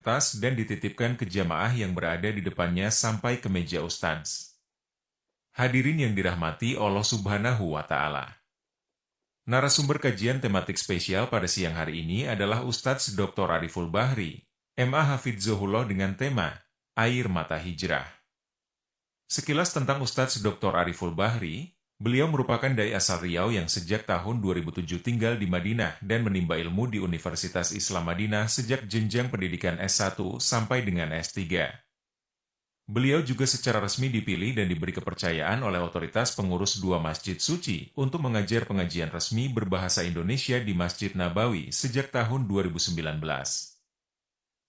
tas dan dititipkan ke jamaah yang berada di depannya sampai ke meja ustadz. Hadirin yang dirahmati Allah Subhanahu wa Ta'ala. Narasumber kajian tematik spesial pada siang hari ini adalah Ustadz Dr. Ariful Bahri, MA Hafidzohullah dengan tema Air Mata Hijrah. Sekilas tentang Ustadz Dr. Ariful Bahri, beliau merupakan dai asal Riau yang sejak tahun 2007 tinggal di Madinah dan menimba ilmu di Universitas Islam Madinah sejak jenjang pendidikan S1 sampai dengan S3. Beliau juga secara resmi dipilih dan diberi kepercayaan oleh otoritas pengurus dua masjid suci untuk mengajar pengajian resmi berbahasa Indonesia di Masjid Nabawi sejak tahun 2019.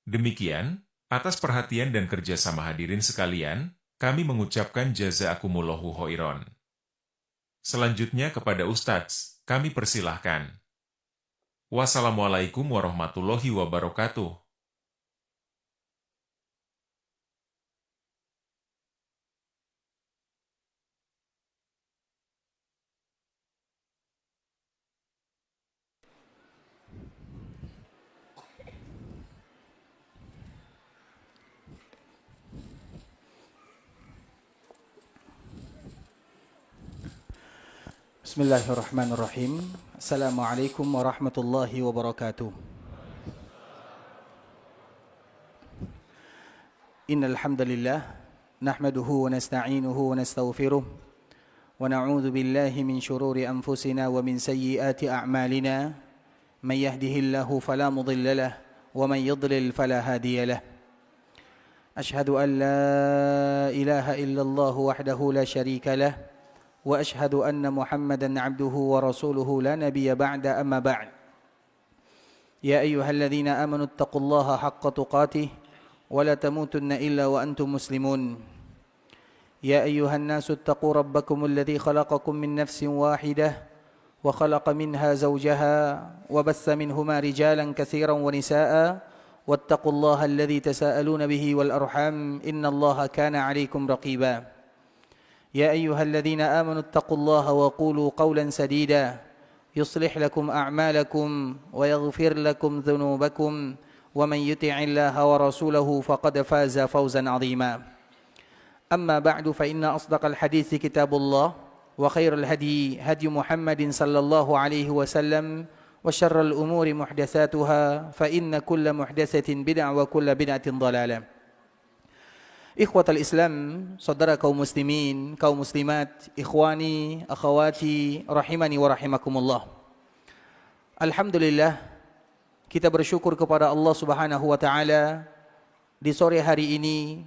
Demikian, atas perhatian dan kerjasama hadirin sekalian, kami mengucapkan jazakumullahu khairan. Selanjutnya kepada Ustadz, kami persilahkan. Wassalamualaikum warahmatullahi wabarakatuh. Bismillahirrahmanirrahim. Assalamualaikum warahmatullahi wabarakatuh. Innal hamdalillah nahmaduhu wa nasta'inuhu wa nastaghfiruh wa na'udzu billahi min shururi anfusina wa min sayyiati a'malina. Man yahdihillahu fala mudilla lahu wa man yudlil fala hadiya lahu. Ashhadu an la ilaha illallah wahdahu la syarika lahu وأشهد أن محمدًا عبده ورسوله لا نبي بعد أما بعد يا أيها الذين آمنوا اتقوا الله حق تقاته ولا تموتن إلا وأنتم مسلمون يا أيها الناس اتقوا ربكم الذي خلقكم من نفس واحدة وخلق منها زوجها وبث منهما رجالًا كثيرًا ونساء واتقوا الله الذي تساءلون به والأرحام إن الله كان عليكم رقيبًا يا أيها الذين آمنوا اتقوا الله وقولوا قولا سديدا يصلح لكم أعمالكم ويغفر لكم ذنوبكم ومن يطع الله ورسوله فقد فاز فوزا عظيما أما بعد فإن أصدق الحديث كتاب الله وخير الهدي هدي محمد صلى الله عليه وسلم وشر الأمور محدثاتها فإن كل محدثة بدعة وكل بدعة ضلالة. Ikhwatal Islam, saudara kaum muslimin, kaum muslimat, ikhwani, akhawati, rahimani wa rahimakumullah. Alhamdulillah, kita bersyukur kepada Allah Subhanahu wa Ta'ala. Di sore hari ini,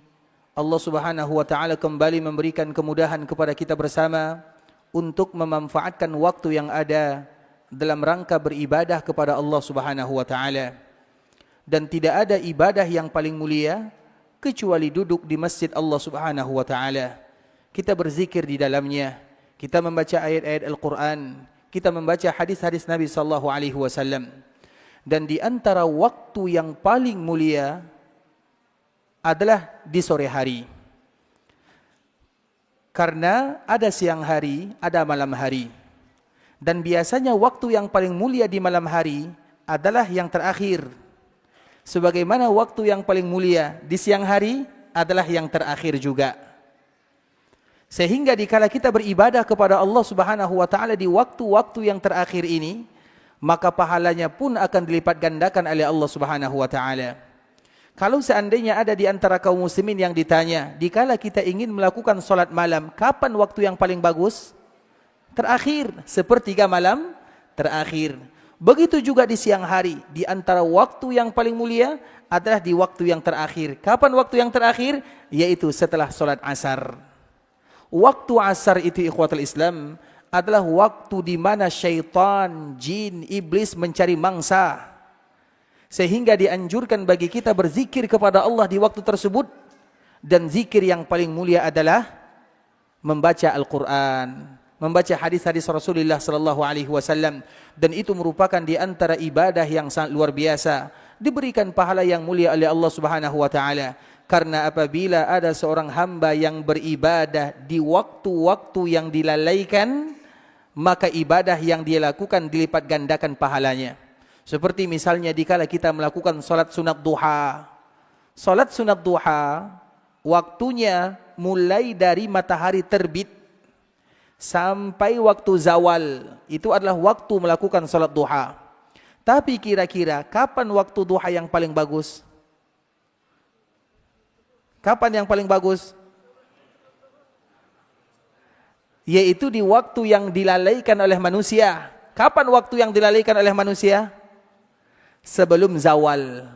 Allah Subhanahu wa Ta'ala kembali memberikan kemudahan kepada kita bersama untuk memanfaatkan waktu yang ada dalam rangka beribadah kepada Allah Subhanahu wa Ta'ala. Dan tidak ada ibadah yang paling mulia kecuali duduk di masjid Allah Subhanahu wa Ta'ala. Kita berzikir di dalamnya, kita membaca ayat-ayat Al-Quran, kita membaca hadis-hadis Nabi sallallahu alaihi wasallam. Dan di antara waktu yang paling mulia adalah di sore hari. Karena ada siang hari, ada malam hari. Dan biasanya waktu yang paling mulia di malam hari adalah yang terakhir. Sebagaimana waktu yang paling mulia di siang hari adalah yang terakhir juga. Sehingga dikala kita beribadah kepada Allah Subhanahu wa Ta'ala di waktu-waktu yang terakhir ini, maka pahalanya pun akan dilipat gandakan oleh Allah Subhanahu wa Ta'ala. Kalau seandainya ada di antara kaum muslimin yang ditanya, dikala kita ingin melakukan salat malam, kapan waktu yang paling bagus? Terakhir, sepertiga malam terakhir. Begitu juga di siang hari, di antara waktu yang paling mulia adalah di waktu yang terakhir. Kapan waktu yang terakhir? Yaitu setelah solat asar. Waktu asar itu ikhwatul Islam adalah waktu di mana syaitan, jin, iblis mencari mangsa. Sehingga dianjurkan bagi kita berzikir kepada Allah di waktu tersebut. Dan zikir yang paling mulia adalah membaca Al-Quran, membaca hadis-hadis Rasulullah sallallahu alaihi wasallam, dan itu merupakan di antara ibadah yang sangat luar biasa, diberikan pahala yang mulia oleh Allah Subhanahu wa Ta'ala. Karena apabila ada seorang hamba yang beribadah di waktu-waktu yang dilalaikan, maka ibadah yang dia lakukan dilipat gandakan pahalanya. Seperti misalnya dikala kita melakukan salat sunat duha, Salat sunat duha waktunya mulai dari matahari terbit sampai waktu zawal. Itu adalah waktu melakukan salat duha. Tapi kira-kira kapan waktu duha yang paling bagus? Kapan yang paling bagus? Yaitu di waktu yang dilalaikan oleh manusia. Kapan waktu yang dilalaikan oleh manusia? Sebelum zawal.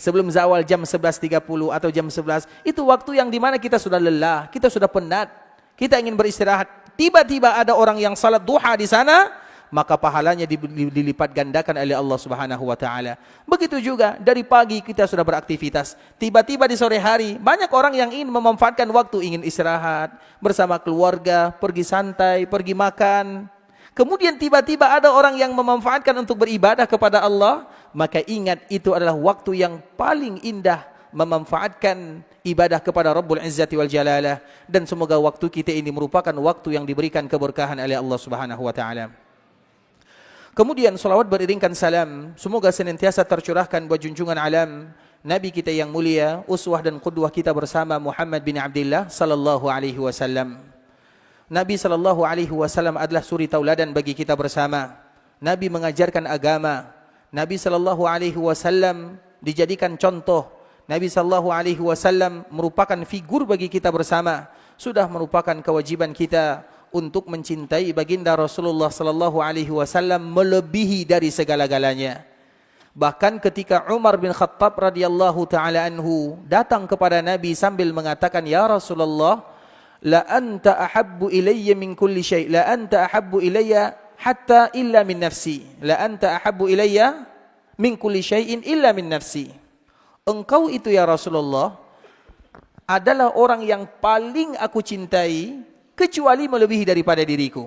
Sebelum zawal jam 11.30 atau jam 11. Itu waktu yang dimana kita sudah lelah, kita sudah penat, kita ingin beristirahat. Tiba-tiba ada orang yang salat duha di sana, maka pahalanya dilipat gandakan oleh Allah Subhanahu wa taala. Begitu juga dari pagi kita sudah beraktivitas, tiba-tiba di sore hari banyak orang yang ingin memanfaatkan waktu, ingin istirahat bersama keluarga, pergi santai, pergi makan. Kemudian tiba-tiba ada orang yang memanfaatkan untuk beribadah kepada Allah, maka ingat itu adalah waktu yang paling indah memanfaatkan ibadah kepada Rabbul Izzati wal Jalalah. Dan semoga waktu kita ini merupakan waktu yang diberikan keberkahan oleh Allah Subhanahu wa taala. Kemudian salawat beriringkan salam semoga senantiasa tercurahkan buat junjungan alam Nabi kita yang mulia, uswah dan qudwah kita bersama Muhammad bin Abdullah sallallahu alaihi wasallam. Nabi sallallahu alaihi wasallam adalah suri tauladan bagi kita bersama. Nabi mengajarkan agama. Nabi sallallahu alaihi wasallam dijadikan contoh. Nabi sallallahu alaihi wasallam merupakan figur bagi kita bersama. Sudah merupakan kewajiban kita untuk mencintai baginda Rasulullah sallallahu alaihi wasallam melebihi dari segala-galanya. Bahkan ketika Umar bin Khattab radhiyallahu taala anhu datang kepada Nabi sambil mengatakan, "Ya Rasulullah, la anta ahabbu ilayya min kulli syai', la anta ahabbu ilayya hatta illa min nafsi, la anta ahabbu ilayya min kulli syai'in illa min nafsi." Engkau itu ya Rasulullah adalah orang yang paling aku cintai kecuali melebihi daripada diriku.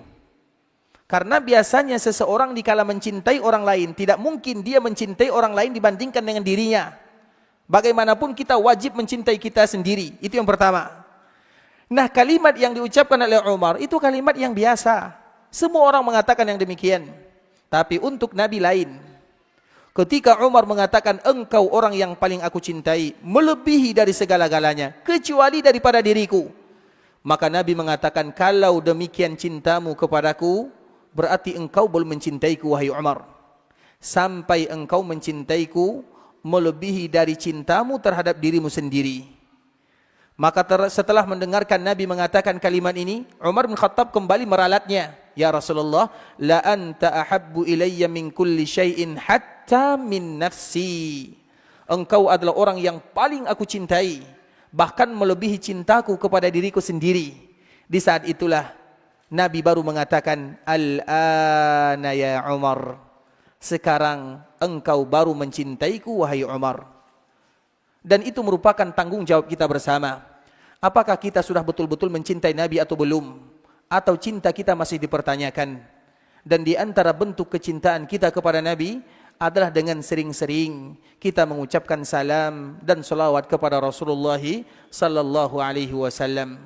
Karena biasanya seseorang dikala mencintai orang lain, tidak mungkin dia mencintai orang lain dibandingkan dengan dirinya. Bagaimanapun kita wajib mencintai kita sendiri. Itu yang pertama. Nah, kalimat yang diucapkan oleh Umar itu kalimat yang biasa. Semua orang mengatakan yang demikian. Tapi untuk Nabi lain. Ketika Umar mengatakan, engkau orang yang paling aku cintai, melebihi dari segala-galanya, kecuali daripada diriku. Maka Nabi mengatakan, kalau demikian cintamu kepadaku, berarti engkau belum mencintaiku, wahai Umar. Sampai engkau mencintaiku melebihi dari cintamu terhadap dirimu sendiri. Maka setelah mendengarkan Nabi mengatakan kalimat ini, Umar bin Khattab kembali meralatnya. Ya Rasulullah, la anta ahabbu ilayya min kulli syai'in hatta min nafsi. Engkau adalah orang yang paling aku cintai, bahkan melebihi cintaku kepada diriku sendiri. Di saat itulah Nabi baru mengatakan, al-ana ya Umar. Sekarang engkau baru mencintaiku, wahai Umar. Dan itu merupakan tanggung jawab kita bersama. Apakah kita sudah betul-betul mencintai Nabi atau belum? Atau cinta kita masih dipertanyakan? Dan di antara bentuk kecintaan kita kepada Nabi adalah dengan sering-sering kita mengucapkan salam dan salawat kepada Rasulullah sallallahu alaihi wasallam.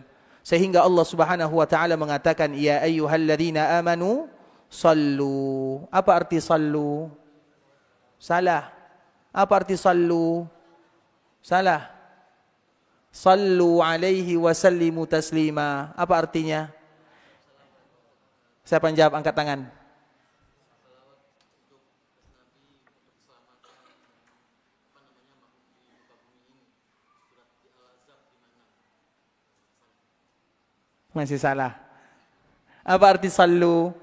Sehingga Allah Subhanahu wa taala mengatakan, ya ayyuhalladzina amanu sallu. Apa arti sallu? Salah. Apa arti sallu? Salah. Sallu alaihi wa sallimu taslima. Apa artinya? Siapa yang jawab, angkat tangan. Masih salah. Apa arti sallu?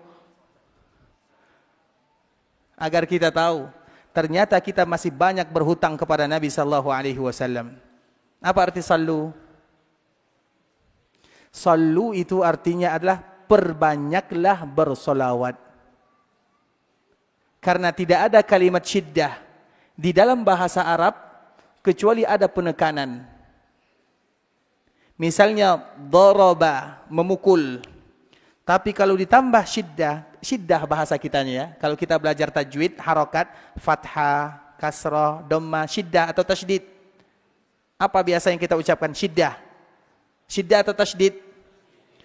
Agar kita tahu, ternyata kita masih banyak berhutang kepada Nabi sallallahu alaihi wasallam. Apa arti sallu? Sallu itu artinya adalah perbanyaklah bersolawat. Karena tidak ada kalimat syiddah di dalam bahasa Arab kecuali ada penekanan. Misalnya daraba, memukul. Tapi kalau ditambah syiddah bahasa kitanya ya. Kalau kita belajar tajwid, harokat, fathah, kasrah, dhamma, syiddah atau tasydid. Apa biasa yang kita ucapkan? Syiddah. Syiddah atau tasydid?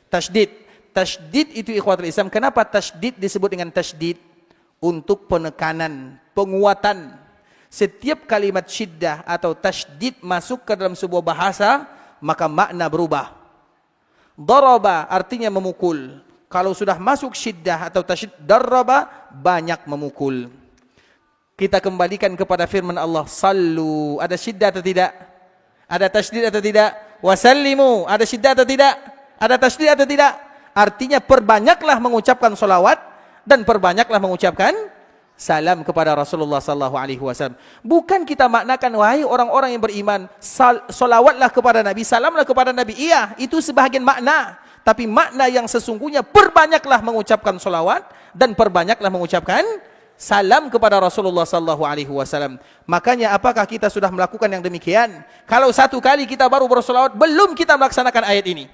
Tasydid. Tasydid itu ikhwatul Islam. Kenapa tasydid disebut dengan tasydid? Untuk penekanan, penguatan. Setiap kalimat syiddah atau tasydid masuk ke dalam sebuah bahasa, maka makna berubah. Daraba artinya memukul. Kalau sudah masuk syiddah atau tasydid, daraba banyak memukul. Kita kembalikan kepada firman Allah, sallu. Ada syiddah atau tidak? Ada tasydid atau tidak? Wasallimu. Ada syiddah atau tidak? Ada tasydid atau tidak? Artinya perbanyaklah mengucapkan salawat dan perbanyaklah mengucapkan salam kepada Rasulullah sallallahu alaihi wasallam. Bukan kita maknakan, wahai orang-orang yang beriman, salawatlah kepada Nabi, salamlah kepada Nabi. Iya, itu sebahagian makna. Tapi makna yang sesungguhnya, perbanyaklah mengucapkan salawat dan perbanyaklah mengucapkan salam kepada Rasulullah sallallahu alaihi wasallam. Makanya apakah kita sudah melakukan yang demikian? Kalau satu kali kita baru bersalawat, belum kita melaksanakan ayat ini.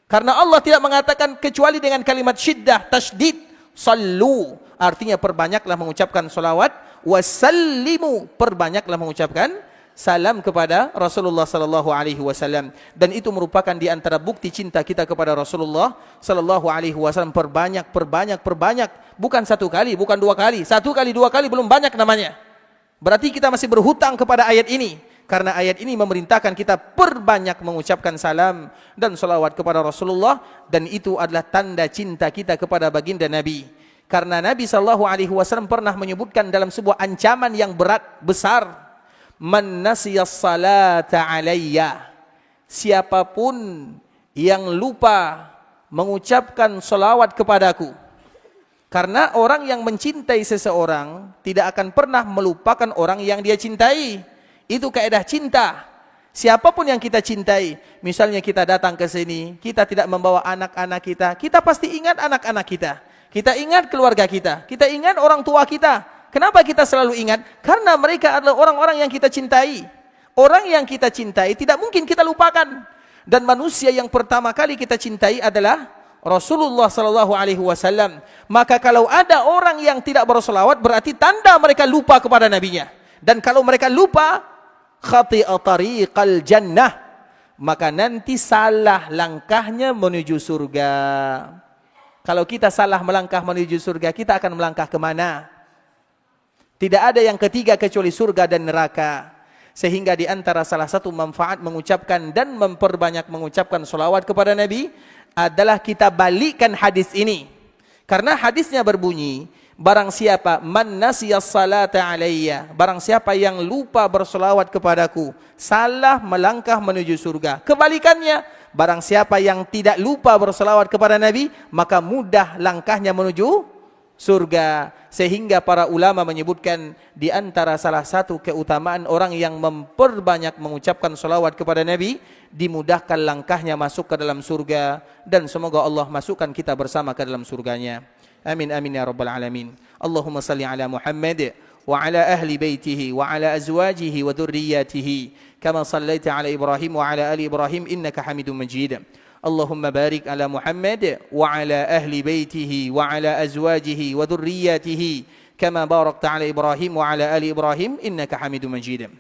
Karena Allah tidak mengatakan kecuali dengan kalimat syiddah, tasydid, sallu. Artinya perbanyaklah mengucapkan salawat, wasallimu, perbanyaklah mengucapkan salam kepada Rasulullah sallallahu alaihi wasallam. Dan itu merupakan di antara bukti cinta kita kepada Rasulullah sallallahu alaihi wasallam. Perbanyak. Bukan satu kali, bukan dua kali. Satu kali, dua kali belum banyak namanya. Berarti kita masih berhutang kepada ayat ini. Karena ayat ini memerintahkan kita perbanyak mengucapkan salam dan salawat kepada Rasulullah. Dan itu adalah tanda cinta kita kepada baginda Nabi. Karena Nabi SAW pernah menyebutkan dalam sebuah ancaman yang berat, besar. Man nasiyas salata alayya. Siapapun yang lupa mengucapkan salawat kepadaku. Karena orang yang mencintai seseorang tidak akan pernah melupakan orang yang dia cintai. Itu kaidah cinta. Siapapun yang kita cintai, misalnya kita datang ke sini, kita tidak membawa anak-anak kita, kita pasti ingat anak-anak kita. Kita ingat keluarga kita, kita ingat orang tua kita. Kenapa kita selalu ingat? Karena mereka adalah orang-orang yang kita cintai. Orang yang kita cintai tidak mungkin kita lupakan. Dan manusia yang pertama kali kita cintai adalah Rasulullah sallallahu alaihi wasallam. Maka kalau ada orang yang tidak bersolawat, berarti tanda mereka lupa kepada nabinya. Dan kalau mereka lupa, khati'a tariqal jannah, maka nanti salah langkahnya menuju surga. Kalau kita salah melangkah menuju surga, kita akan melangkah kemana? Tidak ada yang ketiga kecuali surga dan neraka. Sehingga di antara salah satu manfaat mengucapkan dan memperbanyak mengucapkan salawat kepada Nabi adalah kita balikkan hadis ini. Karena hadisnya berbunyi, barang siapa man nasiyas salata alayya, barang siapa yang lupa bersalawat kepadaku, salah melangkah menuju surga. Kebalikannya, barang siapa yang tidak lupa bersalawat kepada Nabi, maka mudah langkahnya menuju surga. Sehingga para ulama menyebutkan di antara salah satu keutamaan orang yang memperbanyak mengucapkan salawat kepada Nabi, dimudahkan langkahnya masuk ke dalam surga. Dan semoga Allah masukkan kita bersama ke dalam surganya. Amin amin ya rabbal alamin. Allahumma salli ala Muhammad wa ala ahli baitihi wa ala azwajihi wa dhurriyyatihi kama sallaita ala Ibrahim wa ala ali Ibrahim innaka Hamidum Majid. Allahumma barik ala Muhammad wa ala ahli baitihi wa ala azwajihi wa dhurriyyatihi kama barakta ala Ibrahim wa ala ali Ibrahim innaka Hamidum Majid.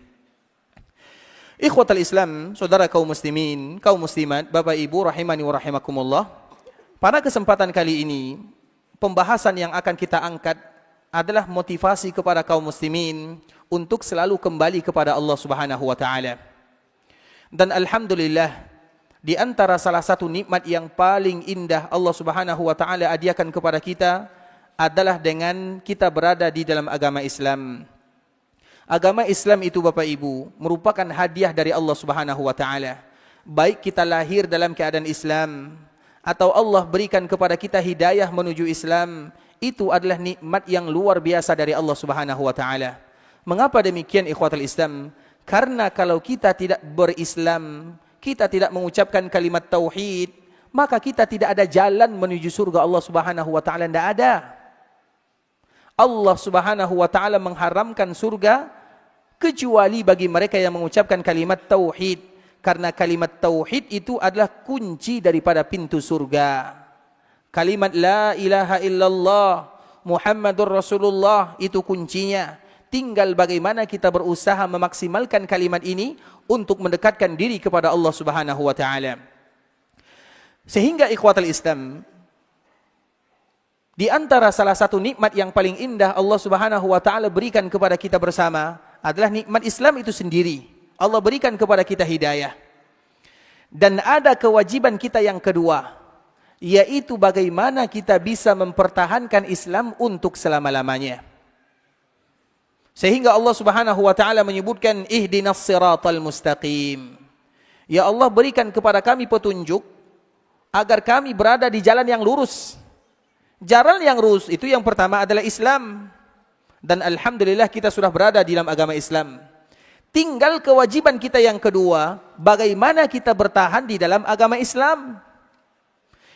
Ikhwatal Islam, saudara kaum muslimin, kaum muslimat, Bapak Ibu rahimani wa rahimakumullah. Pada kesempatan kali ini, pembahasan yang akan kita angkat adalah motivasi kepada kaum muslimin untuk selalu kembali kepada Allah Subhanahu wa taala. Dan alhamdulillah, di antara salah satu nikmat yang paling indah Allah Subhanahu wa taala hadiahkan kepada kita adalah dengan kita berada di dalam agama Islam. Agama Islam itu Bapak Ibu merupakan hadiah dari Allah Subhanahu wa taala. Baik kita lahir dalam keadaan Islam atau Allah berikan kepada kita hidayah menuju Islam, itu adalah nikmat yang luar biasa dari Allah Subhanahu wa taala. Mengapa demikian ikhwatul Islam? Karena kalau kita tidak berislam, kita tidak mengucapkan kalimat tauhid, maka kita tidak ada jalan menuju surga Allah Subhanahu wa taala, tidak ada. Allah Subhanahu wa taala mengharamkan surga kecuali bagi mereka yang mengucapkan kalimat tauhid. Karena kalimat tauhid itu adalah kunci daripada pintu surga. Kalimat la ilaha illallah Muhammadur Rasulullah itu kuncinya. Tinggal bagaimana kita berusaha memaksimalkan kalimat ini untuk mendekatkan diri kepada Allah Subhanahu wa taala. Sehingga ikhwatul Islam, di antara salah satu nikmat yang paling indah Allah Subhanahu wa taala berikan kepada kita bersama adalah nikmat Islam itu sendiri. Allah berikan kepada kita hidayah. Dan ada kewajiban kita yang kedua, yaitu bagaimana kita bisa mempertahankan Islam untuk selama-lamanya. Sehingga Allah Subhanahu wa taala menyebutkan ihdinas siratal mustaqim. Ya Allah, berikan kepada kami petunjuk agar kami berada di jalan yang lurus. Jalan yang lurus itu yang pertama adalah Islam. Dan alhamdulillah kita sudah berada di dalam agama Islam. Tinggal kewajiban kita yang kedua, bagaimana kita bertahan di dalam agama Islam.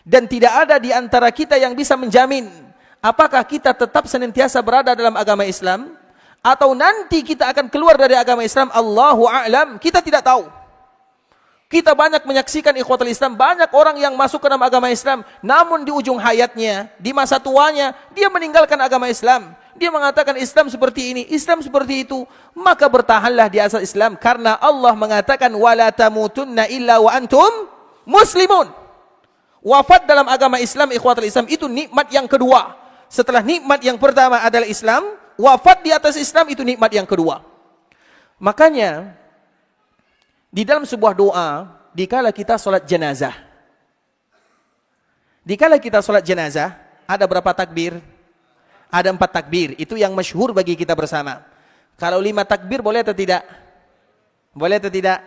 Dan tidak ada di antara kita yang bisa menjamin apakah kita tetap senantiasa berada dalam agama Islam atau nanti kita akan keluar dari agama Islam. Allahu a'lam, kita tidak tahu. Kita banyak menyaksikan ikhwatul Islam, banyak orang yang masuk ke dalam agama Islam, namun di ujung hayatnya, di masa tuanya, dia meninggalkan agama Islam. Dia mengatakan Islam seperti ini, Islam seperti itu. Maka bertahanlah di asal Islam, karena Allah mengatakan wala tamutunna illa wa antum muslimun. Wafat dalam agama Islam, ikhwatul Islam, itu nikmat yang kedua. Setelah nikmat yang pertama adalah Islam, wafat di atas Islam itu nikmat yang kedua. Makanya di dalam sebuah doa, dikala kita sholat jenazah, ada berapa takbir? Ada 4 takbir. Itu yang masyhur bagi kita bersama. Kalau 5 takbir boleh atau tidak? Boleh atau tidak?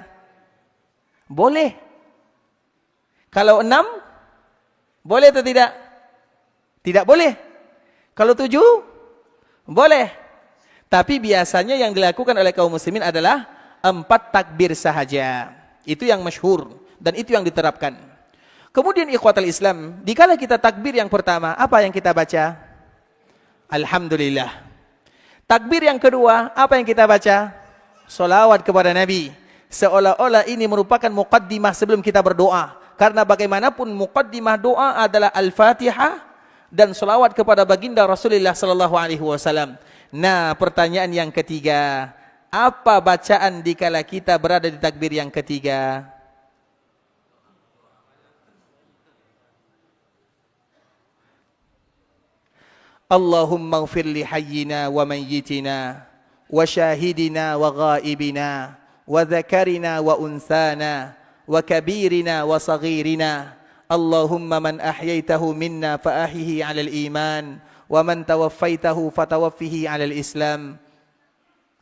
Boleh. Kalau 6 boleh atau tidak? Tidak boleh. Kalau 7 boleh. Tapi biasanya yang dilakukan oleh kaum muslimin adalah 4 takbir sahaja. Itu yang masyhur dan itu yang diterapkan. Kemudian ikhwatal Islam, dikala kita takbir yang pertama, apa yang kita baca? Alhamdulillah. Takbir yang kedua, apa yang kita baca? Salawat kepada Nabi. Seolah-olah ini merupakan muqaddimah sebelum kita berdoa. Karena bagaimanapun muqaddimah doa adalah Al-Fatihah dan salawat kepada baginda Rasulullah sallallahu alaihi wasallam. Nah, pertanyaan yang ketiga, apa bacaan dikala kita berada di takbir yang ketiga? Allahumma ighfir li hayyina wa mayyitina wa syahidina wa ghaibina wa dzakarina wa unsana wa kabirina wa saghirina. Allahumma man ahyaitahu minna fa ahyihi 'alal iman wa man tawaffaitahu fatawaffihi 'alal islam.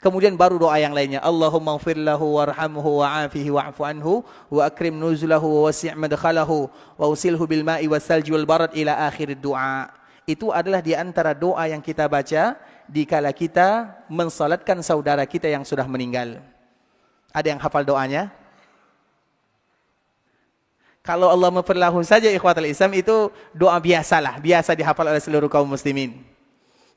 Kemudian baru doa yang lainnya. Allahumma ighfir lahu warhamhu wa'afihi wa'fu anhu wa akrim nuzulahu wa wasi' madkhalahu wa usilhu bil ma'i wassalji wal barad ila akhir doa. Itu adalah di antara doa yang kita baca dikala kita mensalatkan saudara kita yang sudah meninggal. Ada yang hafal doanya? Kalau Allah maghfirlahu saja ikhwatul Islam itu doa biasalah, biasa dihafal oleh seluruh kaum muslimin.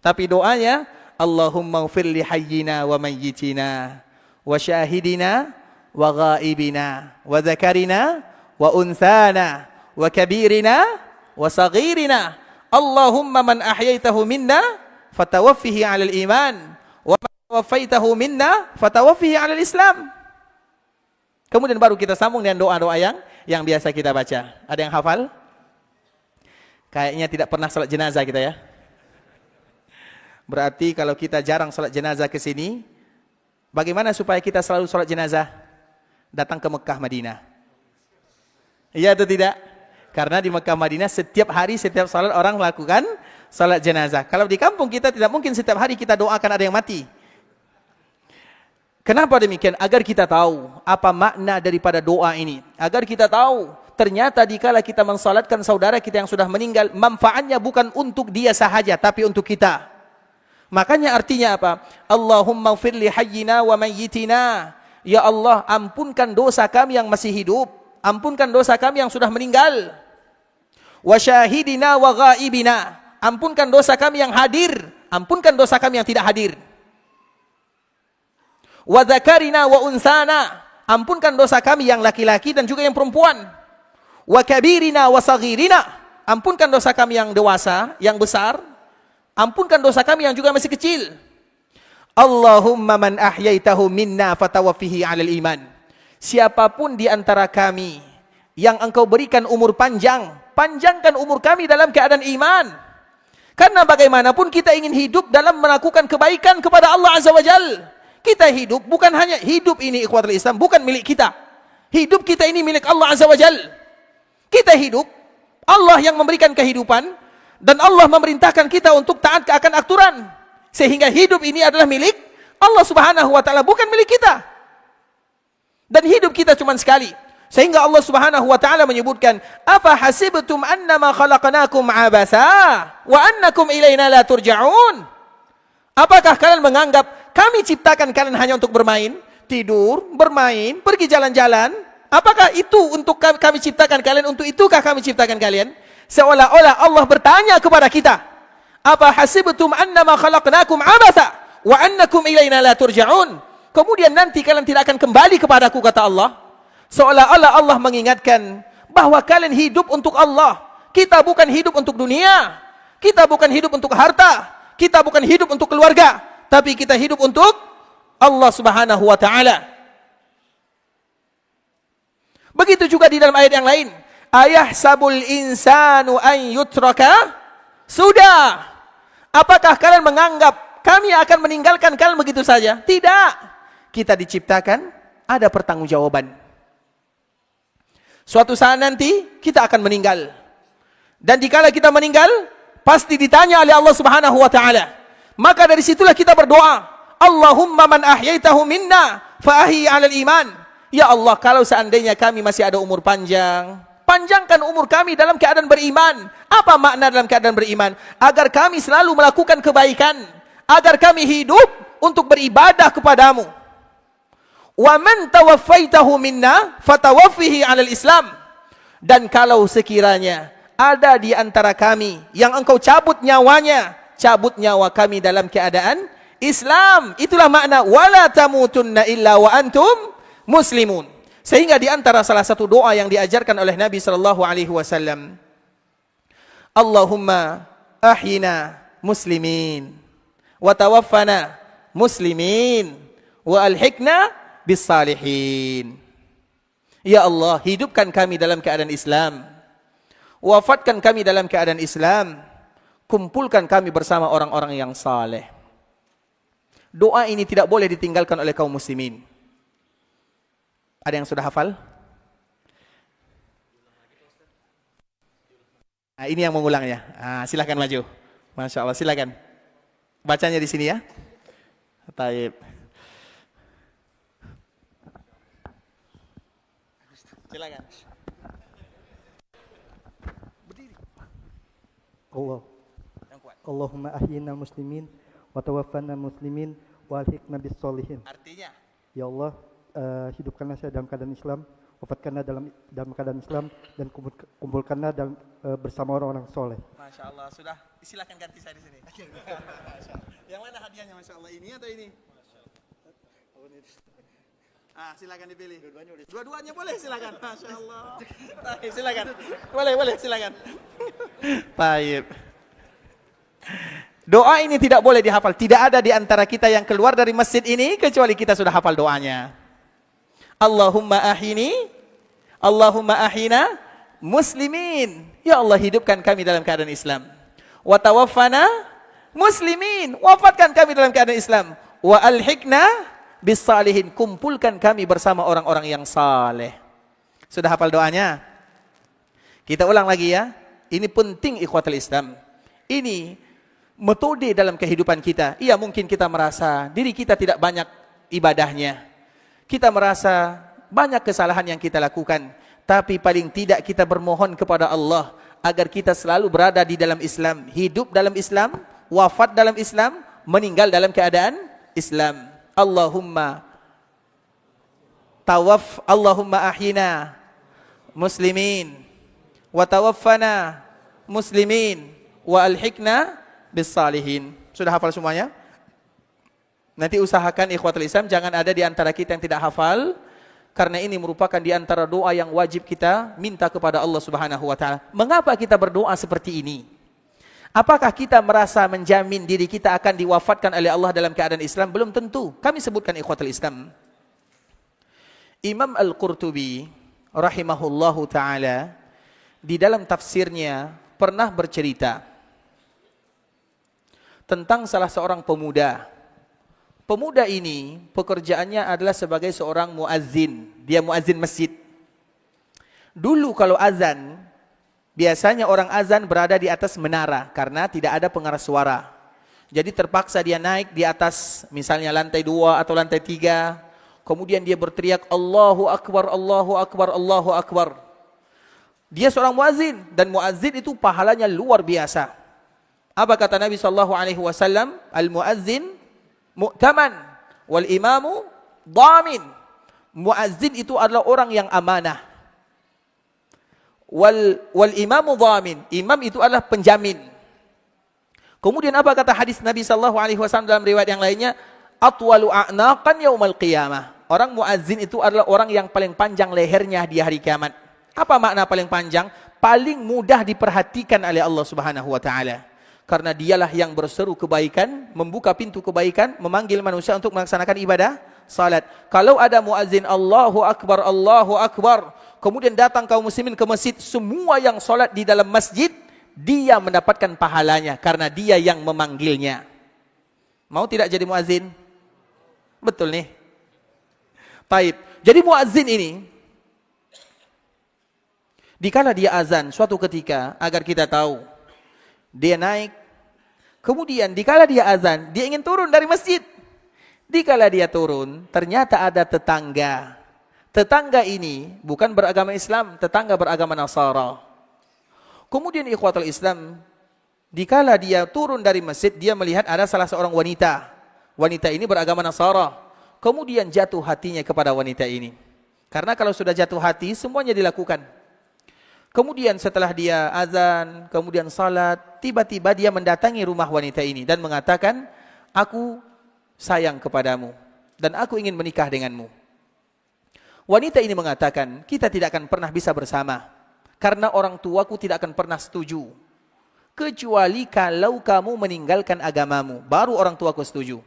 Tapi doanya Allahumma ighfir li hayyina wa mayyitina wa syahidina wa ghaibina wa dzakarina wa unsana wa kabirina wa saghirina. Allahumma man ahyaitahu minna fatawaffihi 'alal iman wa man tawaffaitahu minna fatawaffihi 'alal islam. Kemudian baru kita sambung dengan doa-doa yang biasa kita baca. Ada yang hafal? Kayaknya tidak pernah salat jenazah kita ya. Berarti kalau kita jarang salat jenazah ke sini, bagaimana supaya kita selalu salat jenazah? Datang ke Mekah Madinah. Iya atau tidak? Karena di Mekah Madinah setiap hari, setiap salat orang melakukan salat jenazah. Kalau di kampung kita tidak mungkin setiap hari kita doakan ada yang mati. Kenapa demikian? Agar kita tahu apa makna daripada doa ini. Agar kita tahu ternyata dikala kita mensalatkan saudara kita yang sudah meninggal, manfaatnya bukan untuk dia sahaja, tapi untuk kita. Makanya artinya apa? Allahumma ighfir li hayyina wa mayyitina. Ya Allah, ampunkan dosa kami yang masih hidup. Ampunkan dosa kami yang sudah meninggal. Wa syahidina wa ghaibina. Ampunkan dosa kami yang hadir. Ampunkan dosa kami yang tidak hadir. Wa dzakarina wa unsana. Ampunkan dosa kami yang laki-laki dan juga yang perempuan. Wa kabirina wa saghirina. Ampunkan dosa kami yang dewasa, yang besar. Ampunkan dosa kami yang juga masih kecil. Allahumma man ahyaitahu minna fatawaffihi 'alal iman. Siapapun di antara kami yang engkau berikan umur panjang, panjangkan umur kami dalam keadaan iman. Karena bagaimanapun kita ingin hidup dalam melakukan kebaikan kepada Allah Azza wa Jalla. Kita hidup, bukan hanya hidup ini ikhwatul Islam, bukan milik kita. Hidup kita ini milik Allah Azza wa Jal. Kita hidup, Allah yang memberikan kehidupan, dan Allah memerintahkan kita untuk taat akan aturan. Sehingga hidup ini adalah milik Allah Subhanahu wa Ta'ala, bukan milik kita. Dan hidup kita cuma sekali. Sehingga Allah Subhanahu wa Ta'ala menyebutkan, "Afa hasibtum annama khalaqnakum abasa wa annakum ilaina la turja'un?" Apakah kalian menganggap kami ciptakan kalian hanya untuk bermain, tidur, bermain, pergi jalan-jalan? Apakah itu untuk kami ciptakan kalian? Untuk itukah kami ciptakan kalian? Seolah-olah Allah bertanya kepada kita, "Apa hasibtum annama khalaqnakum abasa wa annakum ilaina la turja'un?" Kemudian nanti kalian tidak akan kembali kepadaku, kata Allah. Seolah-olah Allah mengingatkan bahwa kalian hidup untuk Allah. Kita bukan hidup untuk dunia. Kita bukan hidup untuk harta. Kita bukan hidup untuk keluarga. Tapi kita hidup untuk Allah Subhanahu wa Ta'ala. Begitu juga di dalam ayat yang lain. Ayahsabul insanu an yutraka sudah. Apakah kalian menganggap kami akan meninggalkan kalian begitu saja? Tidak. Kita diciptakan, ada pertanggungjawaban. Suatu saat nanti kita akan meninggal. Dan dikala kita meninggal, pasti ditanya oleh Allah Subhanahu wa Ta'ala. Maka dari situlah kita berdoa, Allahumma man ahyaitahu minna fa ahyi 'alal iman. Ya Allah, kalau seandainya kami masih ada umur panjang, panjangkan umur kami dalam keadaan beriman. Apa makna dalam keadaan beriman? Agar kami selalu melakukan kebaikan, agar kami hidup untuk beribadah kepadamu. Wa man tawaffaitahu minna fatawaffihi 'alal Islam. Dan kalau sekiranya ada di antara kami yang engkau cabut nyawanya, cabut nyawa kami dalam keadaan Islam. Itulah makna wala tamutunna illa wa antum muslimun. Sehingga di antara salah satu doa yang diajarkan oleh Nabi sallallahu alaihi wasallam, Allahumma ahyina muslimin wa tawaffana muslimin wa alhiqna bis salihin. Ya Allah, hidupkan kami dalam keadaan Islam, wafatkan kami dalam keadaan Islam, kumpulkan kami bersama orang-orang yang saleh. Doa ini tidak boleh ditinggalkan oleh kaum muslimin. Ada yang sudah hafal? Nah, ini yang mengulangnya. Silahkan maju. Masya Allah, silahkan. Bacanya di sini ya. Taib. Silakan. Berdiri. Allahumma ahyina muslimin wa tawaffana muslimin wa alhiqna bis solihin. Artinya, ya Allah, hidupkanlah saya dalam keadaan Islam, wafatkanlah dalam keadaan Islam, dan kumpulkanlah bersama orang-orang soleh. Masya Allah, sudah. Silakan ganti saya di sini. Yang mana hadiahnya, Masya Allah, ini atau ini? Silakan dipilih. Dua-duanya boleh, silakan. Masya Allah. Silakan. Boleh, silakan. Baik. Doa ini tidak boleh dihafal. Tidak ada di antara kita yang keluar dari masjid ini kecuali kita sudah hafal doanya. Allahumma ahyina muslimin. Ya Allah, hidupkan kami dalam keadaan Islam. Wa tawaffana muslimin. Wafatkan kami dalam keadaan Islam. Wa alhiqna bis salihin. Kumpulkan kami bersama orang-orang yang saleh. Sudah hafal doanya? Kita ulang lagi ya. Ini penting ikhwatul Islam. Ini metode dalam kehidupan kita. Iya, mungkin kita merasa diri kita tidak banyak ibadahnya. Kita merasa banyak kesalahan yang kita lakukan. Tapi paling tidak kita bermohon kepada Allah agar kita selalu berada di dalam Islam. Hidup dalam Islam, wafat dalam Islam, meninggal dalam keadaan Islam. Allahumma ahyina muslimin wa tawaffana muslimin wa alhiqna bis salihin. Sudah hafal semuanya? Nanti usahakan ikhwatul Islam jangan ada di antara kita yang tidak hafal, karena ini merupakan di antara doa yang wajib kita minta kepada Allah Subhanahu wa Ta'ala. Mengapa kita berdoa seperti ini? Apakah kita merasa menjamin diri kita akan diwafatkan oleh Allah dalam keadaan Islam? Belum tentu. Kami sebutkan ikhwatul Islam. Imam Al-Qurtubi rahimahullahu ta'ala di dalam tafsirnya pernah bercerita tentang salah seorang pemuda Pemuda ini pekerjaannya adalah sebagai seorang muazzin. Dia muazzin masjid. Dulu kalau azan, biasanya orang azan berada di atas menara karena tidak ada pengeras suara. Jadi terpaksa dia naik di atas misalnya lantai 2 atau lantai 3. Kemudian dia berteriak Allahu Akbar, Allahu Akbar, Allahu Akbar. Dia seorang muazzin dan muazzin itu pahalanya luar biasa. Apa kata Nabi SAW? Al-muazzin mu'taman wal imamu dhamin. Muazzin itu adalah orang yang amanah. Wal imamu dhamin. Imam itu adalah penjamin. Kemudian apa kata hadis Nabi SAW dalam riwayat yang lainnya? Atwalu a'naqan yaumal qiyamah. Orang muazzin itu adalah orang yang paling panjang lehernya di hari kiamat. Apa makna paling panjang? Paling mudah diperhatikan oleh Allah Subhanahu wa taala. Karena dialah yang berseru kebaikan, membuka pintu kebaikan, memanggil manusia untuk melaksanakan ibadah salat. Kalau ada muazzin Allahu Akbar, Allahu Akbar, kemudian datang kaum muslimin ke masjid, semua yang salat di dalam masjid, dia mendapatkan pahalanya karena dia yang memanggilnya. Mau tidak jadi muazzin? Betul nih. Baik. Jadi muazzin ini, dikala dia azan suatu ketika, agar kita tahu, dia naik. Kemudian dikala dia azan, dia ingin turun dari masjid. Dikala dia turun, ternyata ada tetangga. Tetangga ini bukan beragama Islam, tetangga beragama Nasara. Kemudian ikhwatul Islam, dikala dia turun dari masjid, dia melihat ada salah seorang wanita. Wanita ini beragama Nasara. Kemudian jatuh hatinya kepada wanita ini. Karena kalau sudah jatuh hati, semuanya dilakukan. Kemudian setelah dia azan, kemudian salat, tiba-tiba dia mendatangi rumah wanita ini dan mengatakan, aku sayang kepadamu dan aku ingin menikah denganmu. Wanita ini mengatakan, kita tidak akan pernah bisa bersama karena orang tuaku tidak akan pernah setuju. Kecuali kalau kamu meninggalkan agamamu, baru orang tuaku setuju.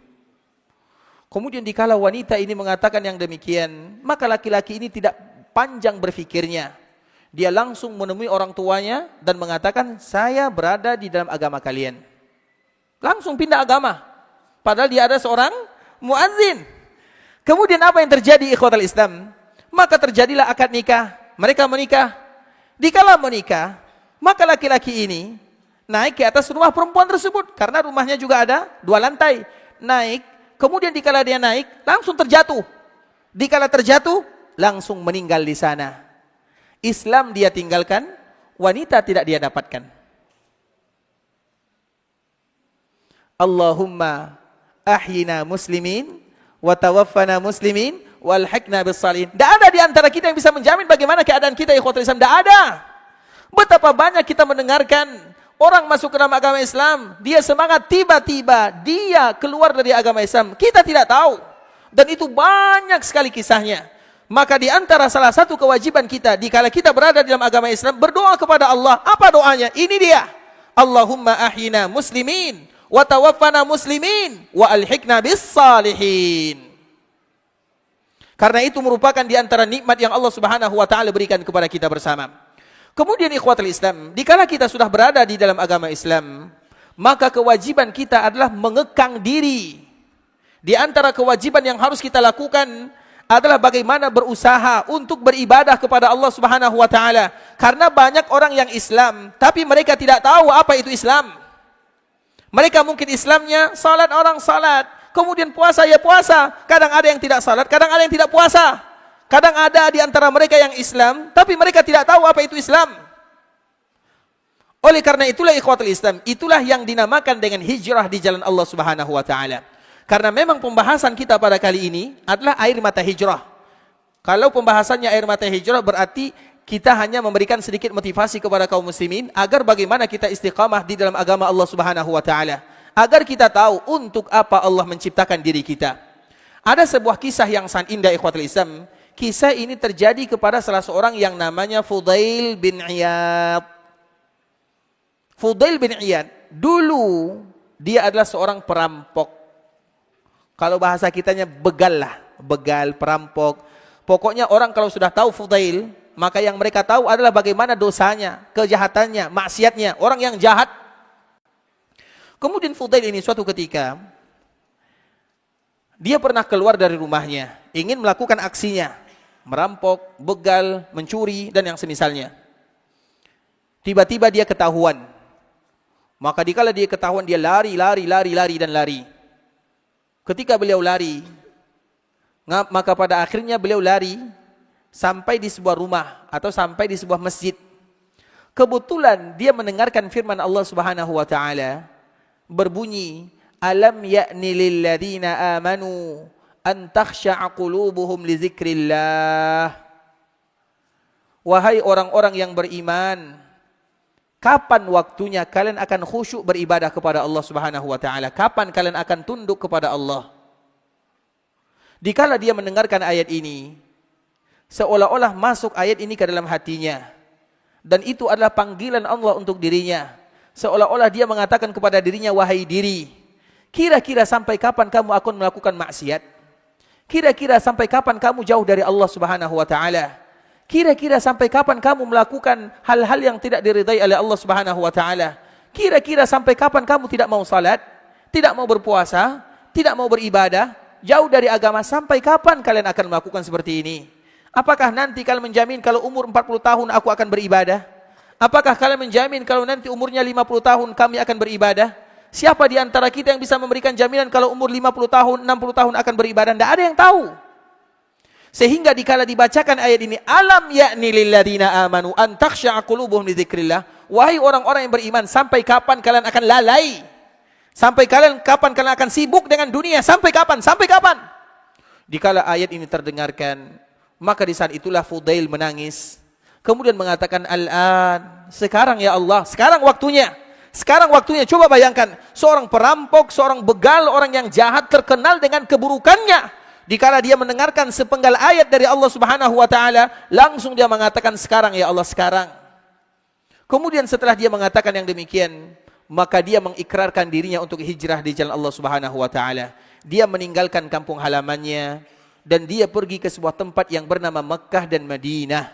Kemudian dikala wanita ini mengatakan yang demikian, maka laki-laki ini tidak panjang berfikirnya. Dia langsung menemui orang tuanya dan mengatakan, saya berada di dalam agama kalian. Langsung pindah agama. Padahal dia ada seorang muazzin. Kemudian apa yang terjadi ikhwatal Islam? Maka terjadilah akad nikah. Mereka menikah. Dikala menikah, maka laki-laki ini naik ke atas rumah perempuan tersebut. Karena rumahnya juga ada 2 lantai. Naik, kemudian dikala dia naik, langsung terjatuh. Dikala terjatuh, langsung meninggal di sana. Islam dia tinggalkan, wanita tidak dia dapatkan. Allahumma ahyina muslimin, wa tawaffana muslimin, walhiqna bis-salihin. Tidak ada di antara kita yang bisa menjamin bagaimana keadaan kita ikhwatul Islam. Tidak ada. Betapa banyak kita mendengarkan orang masuk ke dalam agama Islam, dia semangat, tiba-tiba dia keluar dari agama Islam. Kita tidak tahu. Dan itu banyak sekali kisahnya. Maka di antara salah satu kewajiban kita dikala kita berada di dalam agama Islam, berdoa kepada Allah. Apa doanya? Ini dia. Allahumma ahyina muslimin wa tawaffana muslimin wa alhiqna bis-salihin. Karena itu merupakan di antara nikmat yang Allah Subhanahu wa taala berikan kepada kita bersama. Kemudian ikhwatul Islam, dikala kita sudah berada di dalam agama Islam, maka kewajiban kita adalah mengekang diri. Di antara kewajiban yang harus kita lakukan adalah bagaimana berusaha untuk beribadah kepada Allah Subhanahu wa taala. Karena banyak orang yang Islam, tapi mereka tidak tahu apa itu Islam. Mereka mungkin Islamnya salat, orang salat, kemudian puasa ya puasa. Kadang ada yang tidak salat, kadang ada yang tidak puasa. Kadang ada di antara mereka yang Islam, tapi mereka tidak tahu apa itu Islam. Oleh karena itulah ikhwatul Islam, itulah yang dinamakan dengan hijrah di jalan Allah Subhanahu wa taala. Karena memang pembahasan kita pada kali ini adalah air mata hijrah. Kalau pembahasannya air mata hijrah, berarti kita hanya memberikan sedikit motivasi kepada kaum muslimin agar bagaimana kita istiqamah di dalam agama Allah Subhanahu wa taala, agar kita tahu untuk apa Allah menciptakan diri kita. Ada sebuah kisah yang sangat indah ikhwatul Islam. Kisah ini terjadi kepada salah seorang yang namanya Fudail bin Iyad. Fudail bin Iyad dulu dia adalah seorang perampok. Kalau bahasa kitanya begal lah, begal, perampok. Pokoknya orang kalau sudah tahu Fudail, maka yang mereka tahu adalah bagaimana dosanya, kejahatannya, maksiatnya, orang yang jahat. Kemudian Fudail ini suatu ketika Dia pernah keluar dari rumahnya, ingin melakukan aksinya, merampok, begal, mencuri, dan yang semisalnya. Tiba-tiba dia ketahuan. Maka dikala dia ketahuan, dia lari, dan lari. Ketika beliau lari, maka pada akhirnya beliau lari sampai di sebuah rumah atau sampai di sebuah masjid. Kebetulan dia mendengarkan firman Allah Subhanahu wa taala berbunyi, "Alam ya'ni lil ladzina amanu an takhsha'a qulubuhum li dzikrillah." Wahai orang-orang yang beriman, kapan waktunya kalian akan khusyuk beribadah kepada Allah Subhanahu wa taala? Kapan kalian akan tunduk kepada Allah? Dikala dia mendengarkan ayat ini, seolah-olah masuk ayat ini ke dalam hatinya. Dan itu adalah panggilan Allah untuk dirinya. Seolah-olah dia mengatakan kepada dirinya, wahai diri, kira-kira sampai kapan kamu akan melakukan maksiat? Kira-kira sampai kapan kamu jauh dari Allah Subhanahu wa taala? Kira-kira sampai kapan kamu melakukan hal-hal yang tidak diridai oleh Allah Subhanahu wa taala? Kira-kira sampai kapan kamu tidak mau salat, tidak mau berpuasa, tidak mau beribadah, jauh dari agama? Sampai kapan kalian akan melakukan seperti ini? Apakah nanti kalian menjamin kalau umur 40 tahun aku akan beribadah? Apakah kalian menjamin kalau nanti umurnya 50 tahun kami akan beribadah? Siapa di antara kita yang bisa memberikan jaminan kalau umur 50 tahun, 60 tahun akan beribadah? Tidak ada yang tahu. Sehingga dikala dibacakan ayat ini, alam ya'ni lilladzina amanu an takhsha'a qulubuhum li dzikrillah. Wahai orang-orang yang beriman, sampai kapan kalian akan lalai? Sampai kapan kalian akan sibuk dengan dunia? Sampai kapan? Sampai kapan? Dikala ayat ini terdengarkan, maka di saat itulah Fudail menangis. Kemudian mengatakan, al-an, sekarang ya Allah, sekarang waktunya. Sekarang waktunya. Coba bayangkan, seorang perampok, seorang begal, orang yang jahat terkenal dengan keburukannya. Dikala dia mendengarkan sepenggal ayat dari Allah Subhanahu wa taala, langsung dia mengatakan, sekarang ya Allah, sekarang. Kemudian setelah dia mengatakan yang demikian, maka dia mengikrarkan dirinya untuk hijrah di jalan Allah Subhanahu wa taala. Dia meninggalkan kampung halamannya dan dia pergi ke sebuah tempat yang bernama Mekkah dan Madinah.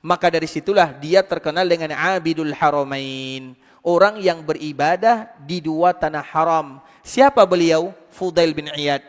Maka dari situlah dia terkenal dengan Abidul Haramain, orang yang beribadah di dua tanah haram. Siapa beliau? Fudail bin Iyad.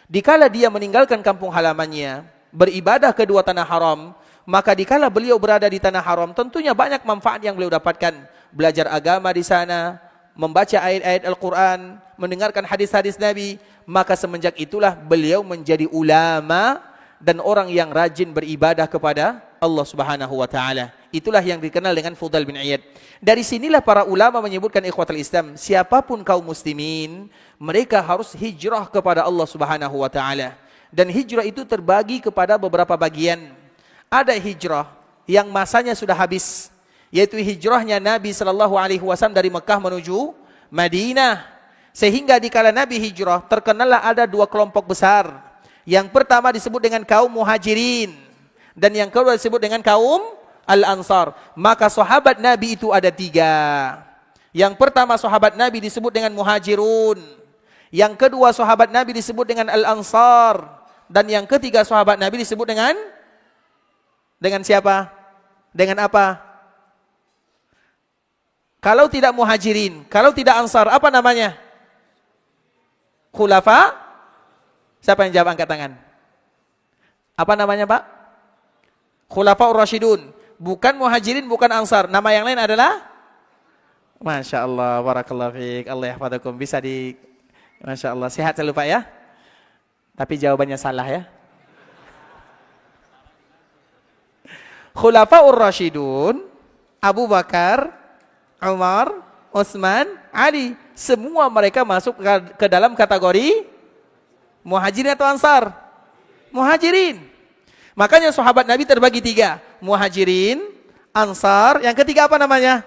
Dikala dia meninggalkan kampung halamannya, beribadah ke dua tanah haram, maka dikala beliau berada di tanah haram, tentunya banyak manfaat yang beliau dapatkan. Belajar agama di sana, membaca ayat-ayat Al-Quran, mendengarkan hadis-hadis Nabi. Maka semenjak itulah beliau menjadi ulama dan orang yang rajin beribadah kepada Allah Subhanahu wa taala. Itulah yang dikenal dengan Fudail bin Iyad. Dari sinilah para ulama menyebutkan ikhwatul Islam, siapapun kaum muslimin, mereka harus hijrah kepada Allah Subhanahu wa taala. Dan hijrah itu terbagi kepada beberapa bagian. Ada hijrah yang masanya sudah habis, yaitu hijrahnya Nabi sallallahu alaihi wasallam dari Mekah menuju Madinah. Sehingga dikala Nabi hijrah, terkenallah ada dua kelompok besar. Yang pertama disebut dengan kaum Muhajirin, dan yang kedua disebut dengan kaum Al-Ansar. Maka sahabat Nabi itu ada tiga. Yang pertama sahabat Nabi disebut dengan Muhajirun. Yang kedua sahabat Nabi disebut dengan Al-Ansar. Dan yang ketiga sahabat Nabi disebut dengan siapa? Dengan apa? Kalau tidak Muhajirin, kalau tidak Ansar, apa namanya? Khulafa? Siapa yang jawab, angkat tangan? Apa namanya, Pak? Khulafaur Rasyidun. Bukan Muhajirin, bukan Ansar. Nama yang lain adalah? Masya Allah, barakallahu fiik, Allah yahfadzakum. Bisa Masya Allah, sehat selalu Pak ya. Tapi jawabannya salah ya. Khulafaur Rasyidun, Abu Bakar, Umar, Utsman, Ali. Semua mereka masuk ke dalam kategori Muhajirin atau Ansar? Muhajirin. Makanya sahabat Nabi terbagi tiga. Muhajirin, Ansar, yang ketiga apa namanya?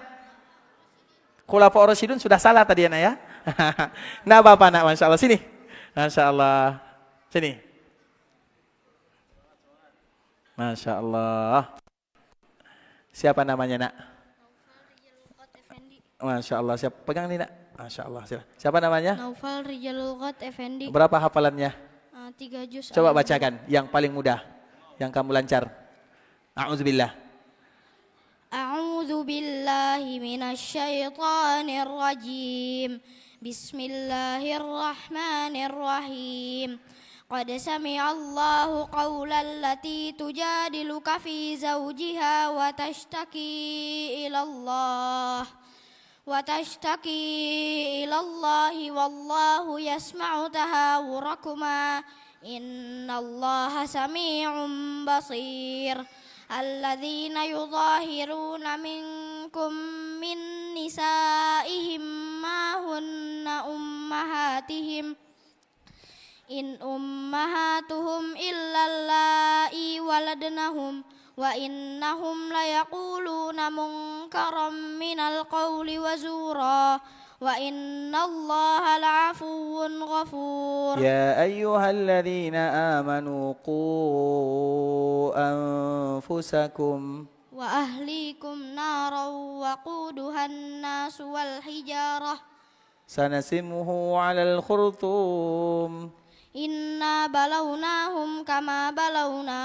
Khulafaur Rasyidun. Sudah salah tadi anak ya. Nah Bapak nak, Masya Allah, sini. Masya Allah, sini. Masya Allah. Siapa namanya nak? Masya Allah, siapa pegang nih nak? Masya Allah, siapa namanya? Naufal Rijalul Qad Effendi. Berapa hafalannya? 3 juz. Coba bacakan yang paling mudah, yang kamu lancar. A'udzubillah. A'udzu billahi minasyaitonir rajim. Bismillahirrahmanirrahim. قد سمع الله قول التي تجادلك في زوجها وتشتكي إلى الله والله يسمع تهاوركما إن الله سميع بصير الذين يظاهرون منكم من نسائهم ما هن أمهاتهم إن أمهاتهم إلا اللائي ولدنهم وإنهم ليقولون منكرا من القول وزورا وإن الله لعفو غفور يا أيها الذين آمنوا قوا أنفسكم وأهليكم نارا وقودها الناس والحجارة سنسمه على الخرطوم إنا بلوناهم كما بلونا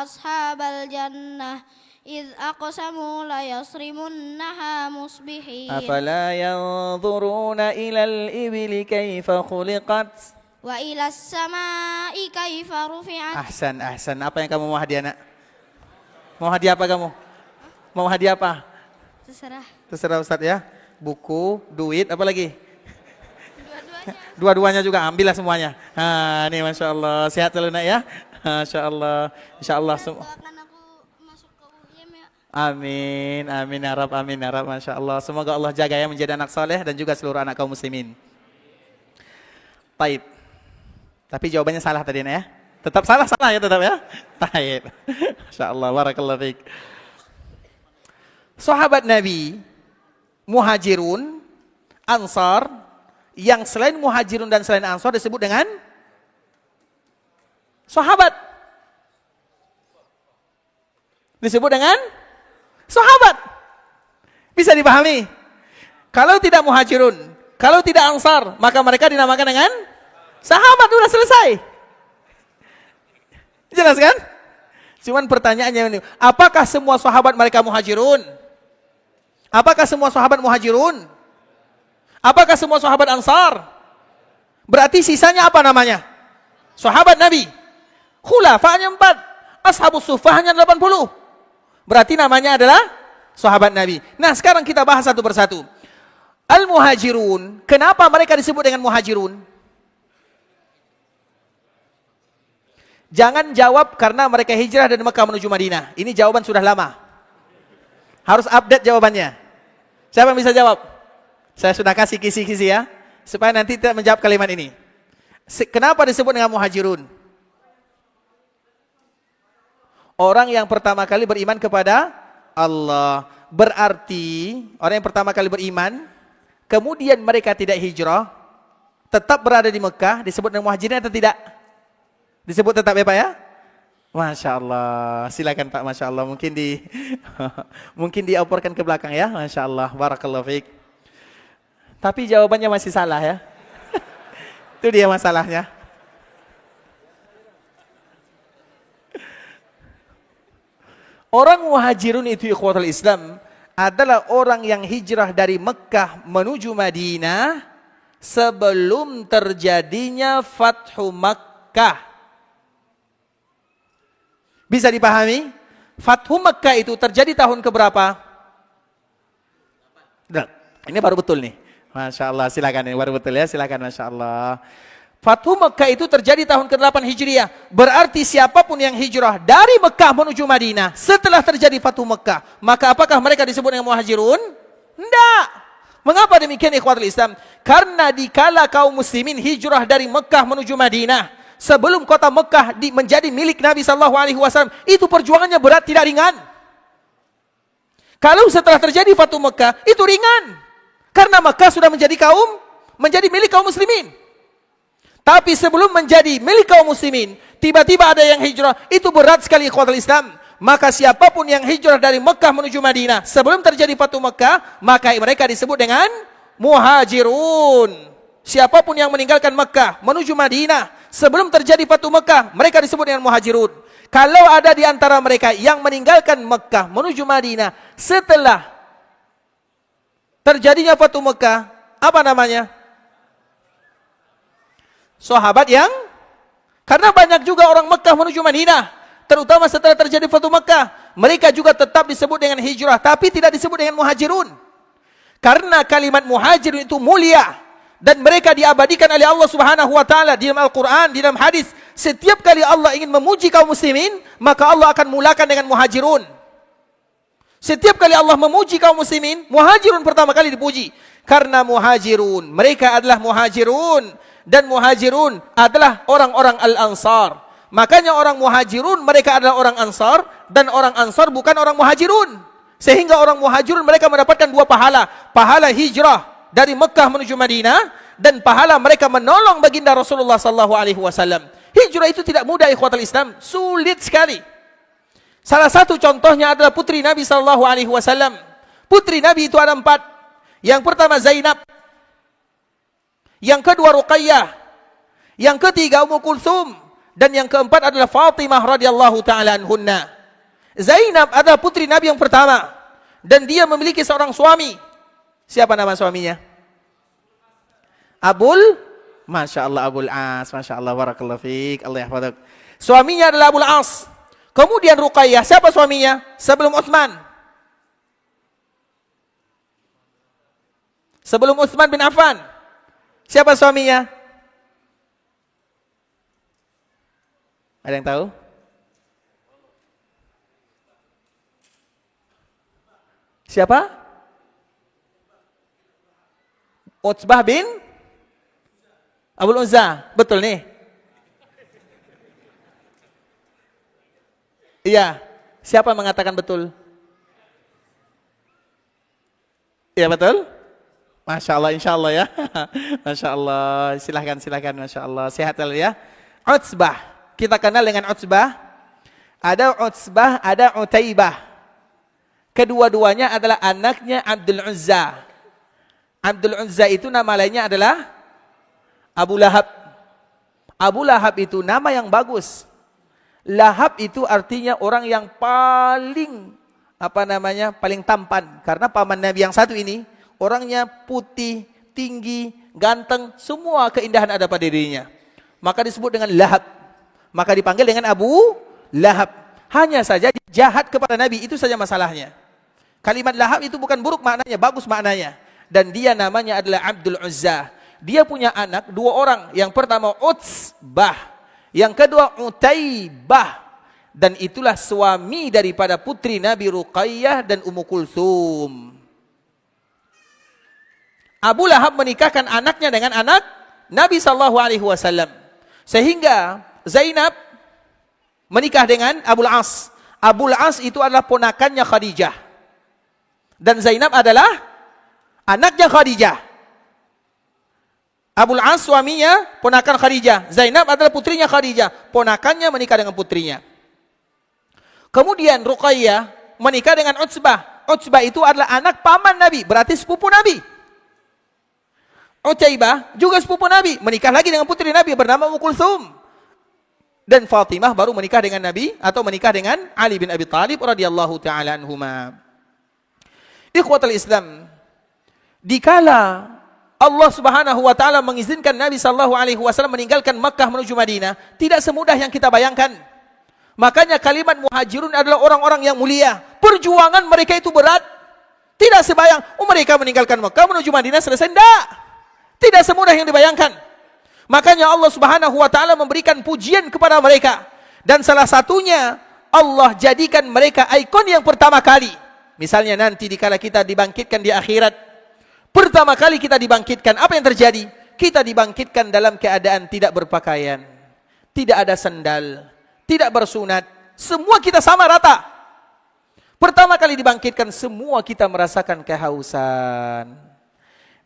أصحاب الجنة إذ أقسموا ليصرمنها مصبحين أفلا ينظرون إلى الإبل كيف خلقت وإلى السماء كيف رفعت Ahsan. Apa yang kamu mau hadiah, nak? Mau hadiah apa kamu? Mau hadiah apa? Terserah Ustaz ya. Buku, duit, apa lagi? Dua-duanya juga, ambillah semuanya. Nah, ini Masya Allah. Sehat selalu, nak ya. Masya Allah. Insya Allah semua. Doakan aku masuk ke UIM ya. Amin ya Rab, Masya Allah. Semoga Allah jaga ya menjadi anak soleh dan juga seluruh anak kaum muslimin. Baik. Tapi jawabannya salah tadi, nak ya. Tetap salah ya, tetap ya. Baik. Masya Allah, barakallahu fiik. Sahabat Nabi, Muhajirun, Ansar, yang selain Muhajirun dan selain Ansar disebut dengan sahabat. Disebut dengan sahabat. Bisa dipahami? Kalau tidak Muhajirun, kalau tidak Ansar, maka mereka dinamakan dengan sahabat. Sudah selesai. Jelas kan? Cuman pertanyaannya ini, apakah semua sahabat mereka Muhajirun? Apakah semua sahabat Muhajirun? Apakah semua sahabat Ansar? Berarti sisanya apa namanya? Sahabat Nabi. Khulafa'nya 4, Ashabus Suffah hanya 80. Berarti namanya adalah sahabat Nabi. Nah, sekarang kita bahas satu persatu. Al-Muhajirun, kenapa mereka disebut dengan Muhajirun? Jangan jawab karena mereka hijrah dari Mekah menuju Madinah. Ini jawaban sudah lama. Harus update jawabannya. Siapa yang bisa jawab? Saya sudah kasih kisi-kisi ya, supaya nanti tidak menjawab kalimat ini. Kenapa disebut dengan Muhajirun? Orang yang pertama kali beriman kepada Allah. Berarti orang yang pertama kali beriman, kemudian mereka tidak hijrah, tetap berada di Mekah, disebut dengan Muhajirin atau tidak? Disebut tetap ya Pak ya? Masya Allah, silakan Pak, Masya Allah. Mungkin dioporkan ke belakang ya, Masya Allah, barakallahu fiik. Tapi jawabannya masih salah ya. Itu dia masalahnya. Orang Muhajirun itu ikhwatul Islam adalah orang yang hijrah dari Mekah menuju Madinah sebelum terjadinya Fathu Makkah. Bisa dipahami? Fathu Makkah itu terjadi tahun keberapa? Nah, ini baru betul nih. Masya Allah, silakan ini baru betul ya, silakan Masya Allah. Fathu Makkah itu terjadi tahun ke-8 Hijriah. Berarti siapapun yang hijrah dari Mekah menuju Madinah setelah terjadi Fathu Makkah, maka apakah mereka disebut dengan Muhajirun? Tidak. Mengapa demikian ikhwatul Islam? Karena dikala kaum muslimin hijrah dari Mekah menuju Madinah, sebelum kota Mekah menjadi milik Nabi SAW, itu perjuangannya berat, tidak ringan. Kalau setelah terjadi Fathu Makkah, itu ringan. Karena Mekah sudah menjadi milik kaum muslimin. Tapi sebelum menjadi milik kaum muslimin, tiba-tiba ada yang hijrah, itu berat sekali ikhwatul Islam. Maka siapapun yang hijrah dari Mekah menuju Madinah sebelum terjadi Fathu Makkah, maka mereka disebut dengan Muhajirun. Siapapun yang meninggalkan Mekah menuju Madinah sebelum terjadi Fathu Makkah, mereka disebut dengan Muhajirun. Kalau ada di antara mereka yang meninggalkan Mekah menuju Madinah setelah terjadinya Fathu Makkah, apa namanya? Sahabat yang Karena banyak juga orang Mekah menuju Madinah, terutama setelah terjadi Fatu Mekah, mereka juga tetap disebut dengan hijrah, tapi tidak disebut dengan muhajirun. Karena kalimat muhajirun itu mulia, dan mereka diabadikan oleh Allah Subhanahu wa taala di dalam Al-Qur'an, di dalam hadis. Setiap kali Allah ingin memuji kaum muslimin, maka Allah akan mulakan dengan muhajirun. Setiap kali Allah memuji kaum muslimin, muhajirun pertama kali dipuji. Karena muhajirun, mereka adalah muhajirun, dan muhajirun adalah orang-orang al-ansar. Makanya orang muhajirun mereka adalah orang ansar, dan orang ansar bukan orang muhajirun. Sehingga orang muhajirun mereka mendapatkan dua pahala. Pahala hijrah dari Mekah menuju Madinah, dan pahala mereka menolong baginda Rasulullah sallallahu alaihi wasallam. Hijrah itu tidak mudah ikhwatal Islam, sulit sekali. Salah satu contohnya adalah putri Nabi sallallahu alaihi wasallam. Putri Nabi itu ada 4. Yang pertama Zainab, yang kedua Ruqayyah, yang ketiga Ummu Kulsum, dan yang keempat adalah Fatimah radhiyallahu taala anhunna. Zainab adalah putri Nabi yang pertama, dan dia memiliki seorang suami. Siapa nama suaminya? Masya Allah, Abul As. Masya Allah, barakallahu fiik, Allah yahfadak. Suaminya adalah Abul As. Kemudian Ruqayyah, siapa suaminya? Sebelum Utsman. Sebelum Utsman bin Affan. Siapa suaminya? Ada yang tahu? Siapa? Utsbah bin Abul Uzza. Betul nih? Iya. Siapa mengatakan betul? Iya betul? Masya Allah, insya Allah ya. Masya Allah, silahkan, Masya Allah. Sehat ya. Utsbah, kita kenal dengan Utsbah. Ada Utsbah, ada Utaibah. Kedua-duanya adalah anaknya Abdul Uzza. Abdul Uzza itu nama lainnya adalah Abu Lahab. Abu Lahab itu nama yang bagus. Lahab itu artinya orang yang paling paling tampan. Karena paman Nabi yang satu ini orangnya putih, tinggi, ganteng, semua keindahan ada pada dirinya. Maka disebut dengan Lahab. Maka dipanggil dengan Abu Lahab. Hanya saja jahat kepada Nabi, itu saja masalahnya. Kalimat Lahab itu bukan buruk maknanya, bagus maknanya. Dan dia namanya adalah Abdul Uzza. Dia punya anak 2 orang. Yang pertama Utsbah, yang kedua Utaibah. Dan itulah suami daripada putri Nabi Ruqayyah dan Ummu Kulsum. Abu Lahab menikahkan anaknya dengan anak Nabi SAW. Sehingga Zainab menikah dengan Abul As. Abul As itu adalah ponakannya Khadijah. Dan Zainab adalah anaknya Khadijah. Abul As suaminya ponakan Khadijah. Zainab adalah putrinya Khadijah. Ponakannya menikah dengan putrinya. Kemudian Ruqayyah menikah dengan Utsbah. Utsbah itu adalah anak paman Nabi, berarti sepupu Nabi. Utaibah juga sepupu Nabi, menikah lagi dengan putri Nabi bernama Ummu Kulsum. Dan Fatimah baru menikah dengan Nabi atau menikah dengan Ali bin Abi Thalib radhiyallahu taala anhuma. Ikhwatul Islam, dikala Allah Subhanahu wa taala mengizinkan Nabi sallallahu alaihi wasallam meninggalkan Makkah menuju Madinah, tidak semudah yang kita bayangkan. Makanya kalimat muhajirun adalah orang-orang yang mulia. Perjuangan mereka itu berat. Tidak sebayang, mereka meninggalkan Makkah menuju Madinah selesai. Tidak semudah yang dibayangkan. Makanya Allah Subhanahu wa taala memberikan pujian kepada mereka. Dan salah satunya Allah jadikan mereka ikon yang pertama kali. Misalnya nanti dikala kita dibangkitkan di akhirat, pertama kali kita dibangkitkan, apa yang terjadi? Kita dibangkitkan dalam keadaan tidak berpakaian, tidak ada sandal, tidak bersunat, semua kita sama rata. Pertama kali dibangkitkan, semua kita merasakan kehausan.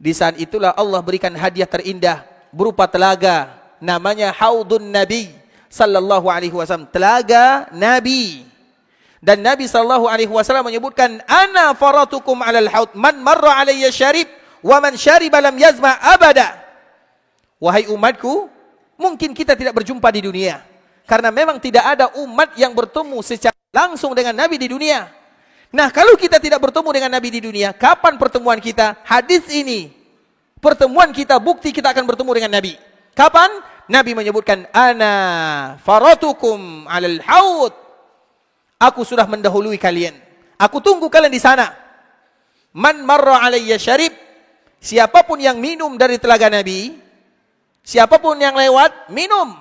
Di saat itulah Allah berikan hadiah terindah berupa telaga, namanya Haudun Nabi sallallahu alaihi wasallam, telaga Nabi. Dan Nabi sallallahu alaihi wasallam menyebutkan, ana faratukum alal haud, man marra alayya syarib wa man syariba lam yazma abada. Wahai umatku, mungkin kita tidak berjumpa di dunia karena memang tidak ada umat yang bertemu secara langsung dengan Nabi di dunia. Nah, kalau kita tidak bertemu dengan Nabi di dunia, kapan pertemuan kita? Hadis ini, pertemuan kita bukti kita akan bertemu dengan Nabi. Kapan? Nabi menyebutkan, ana faratukum alal haud. Aku sudah mendahului kalian. Aku tunggu kalian di sana. Man marra alayya syarib. Siapapun yang minum dari telaga Nabi, siapapun yang lewat, minum.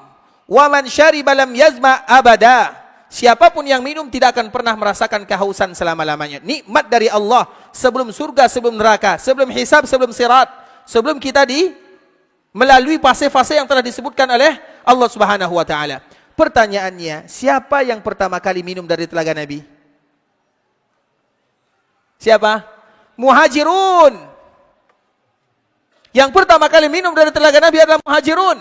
Wa man syariba lam yazma abada. Siapapun yang minum tidak akan pernah merasakan kehausan selama-lamanya. Nikmat dari Allah sebelum surga, sebelum neraka, sebelum hisab, sebelum sirat, sebelum kita melalui fase-fase yang telah disebutkan oleh Allah Subhanahu wa taala. Pertanyaannya, siapa yang pertama kali minum dari telaga Nabi? Siapa? Muhajirun. Yang pertama kali minum dari telaga Nabi adalah Muhajirun.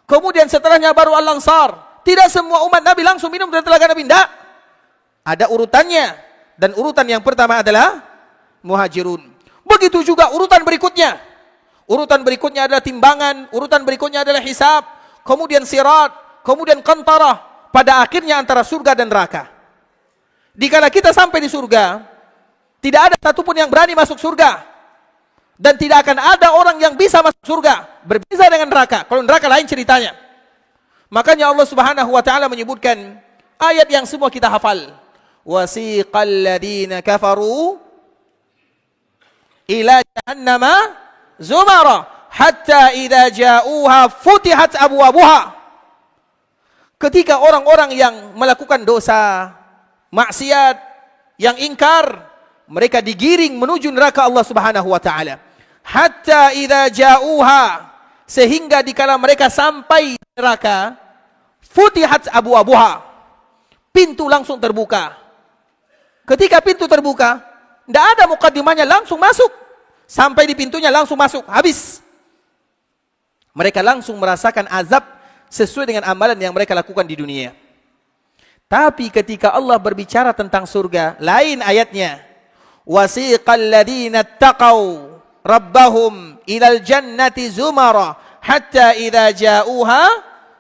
Kemudian setelahnya baru Al-Ansar. Tidak semua umat Nabi langsung minum dari telaga Nabi, tidak. Ada urutannya. Dan urutan yang pertama adalah Muhajirun. Begitu juga urutan berikutnya. Urutan berikutnya adalah timbangan, urutan berikutnya adalah hisab, kemudian sirat, kemudian qantarah, pada akhirnya antara surga dan neraka. Dikala kita sampai di surga, tidak ada satupun yang berani masuk surga. Dan tidak akan ada orang yang bisa masuk surga. Berbeza dengan neraka. Kalau neraka lain ceritanya. Makanya Allah Subhanahu wa taala menyebutkan ayat yang semua kita hafal. Wasiqal ladina kafaru ila jahannama zumara hatta idza ja'uha futihat abwabuha. Ketika orang-orang yang melakukan dosa, maksiat, yang ingkar, mereka digiring menuju neraka Allah Subhanahu wa taala. Hatta idza ja'uha, sehingga dikala mereka sampai di neraka, futihat abwabuha, pintu langsung terbuka. Ketika pintu terbuka, tidak ada mukaddimahnya, langsung masuk. Sampai di pintunya langsung masuk, habis. Mereka langsung merasakan azab sesuai dengan amalan yang mereka lakukan di dunia. Tapi ketika Allah berbicara tentang surga, lain ayatnya. Wasiqal ladina taqaw rabbahum ilal jannati zumara hatta idza ja'uha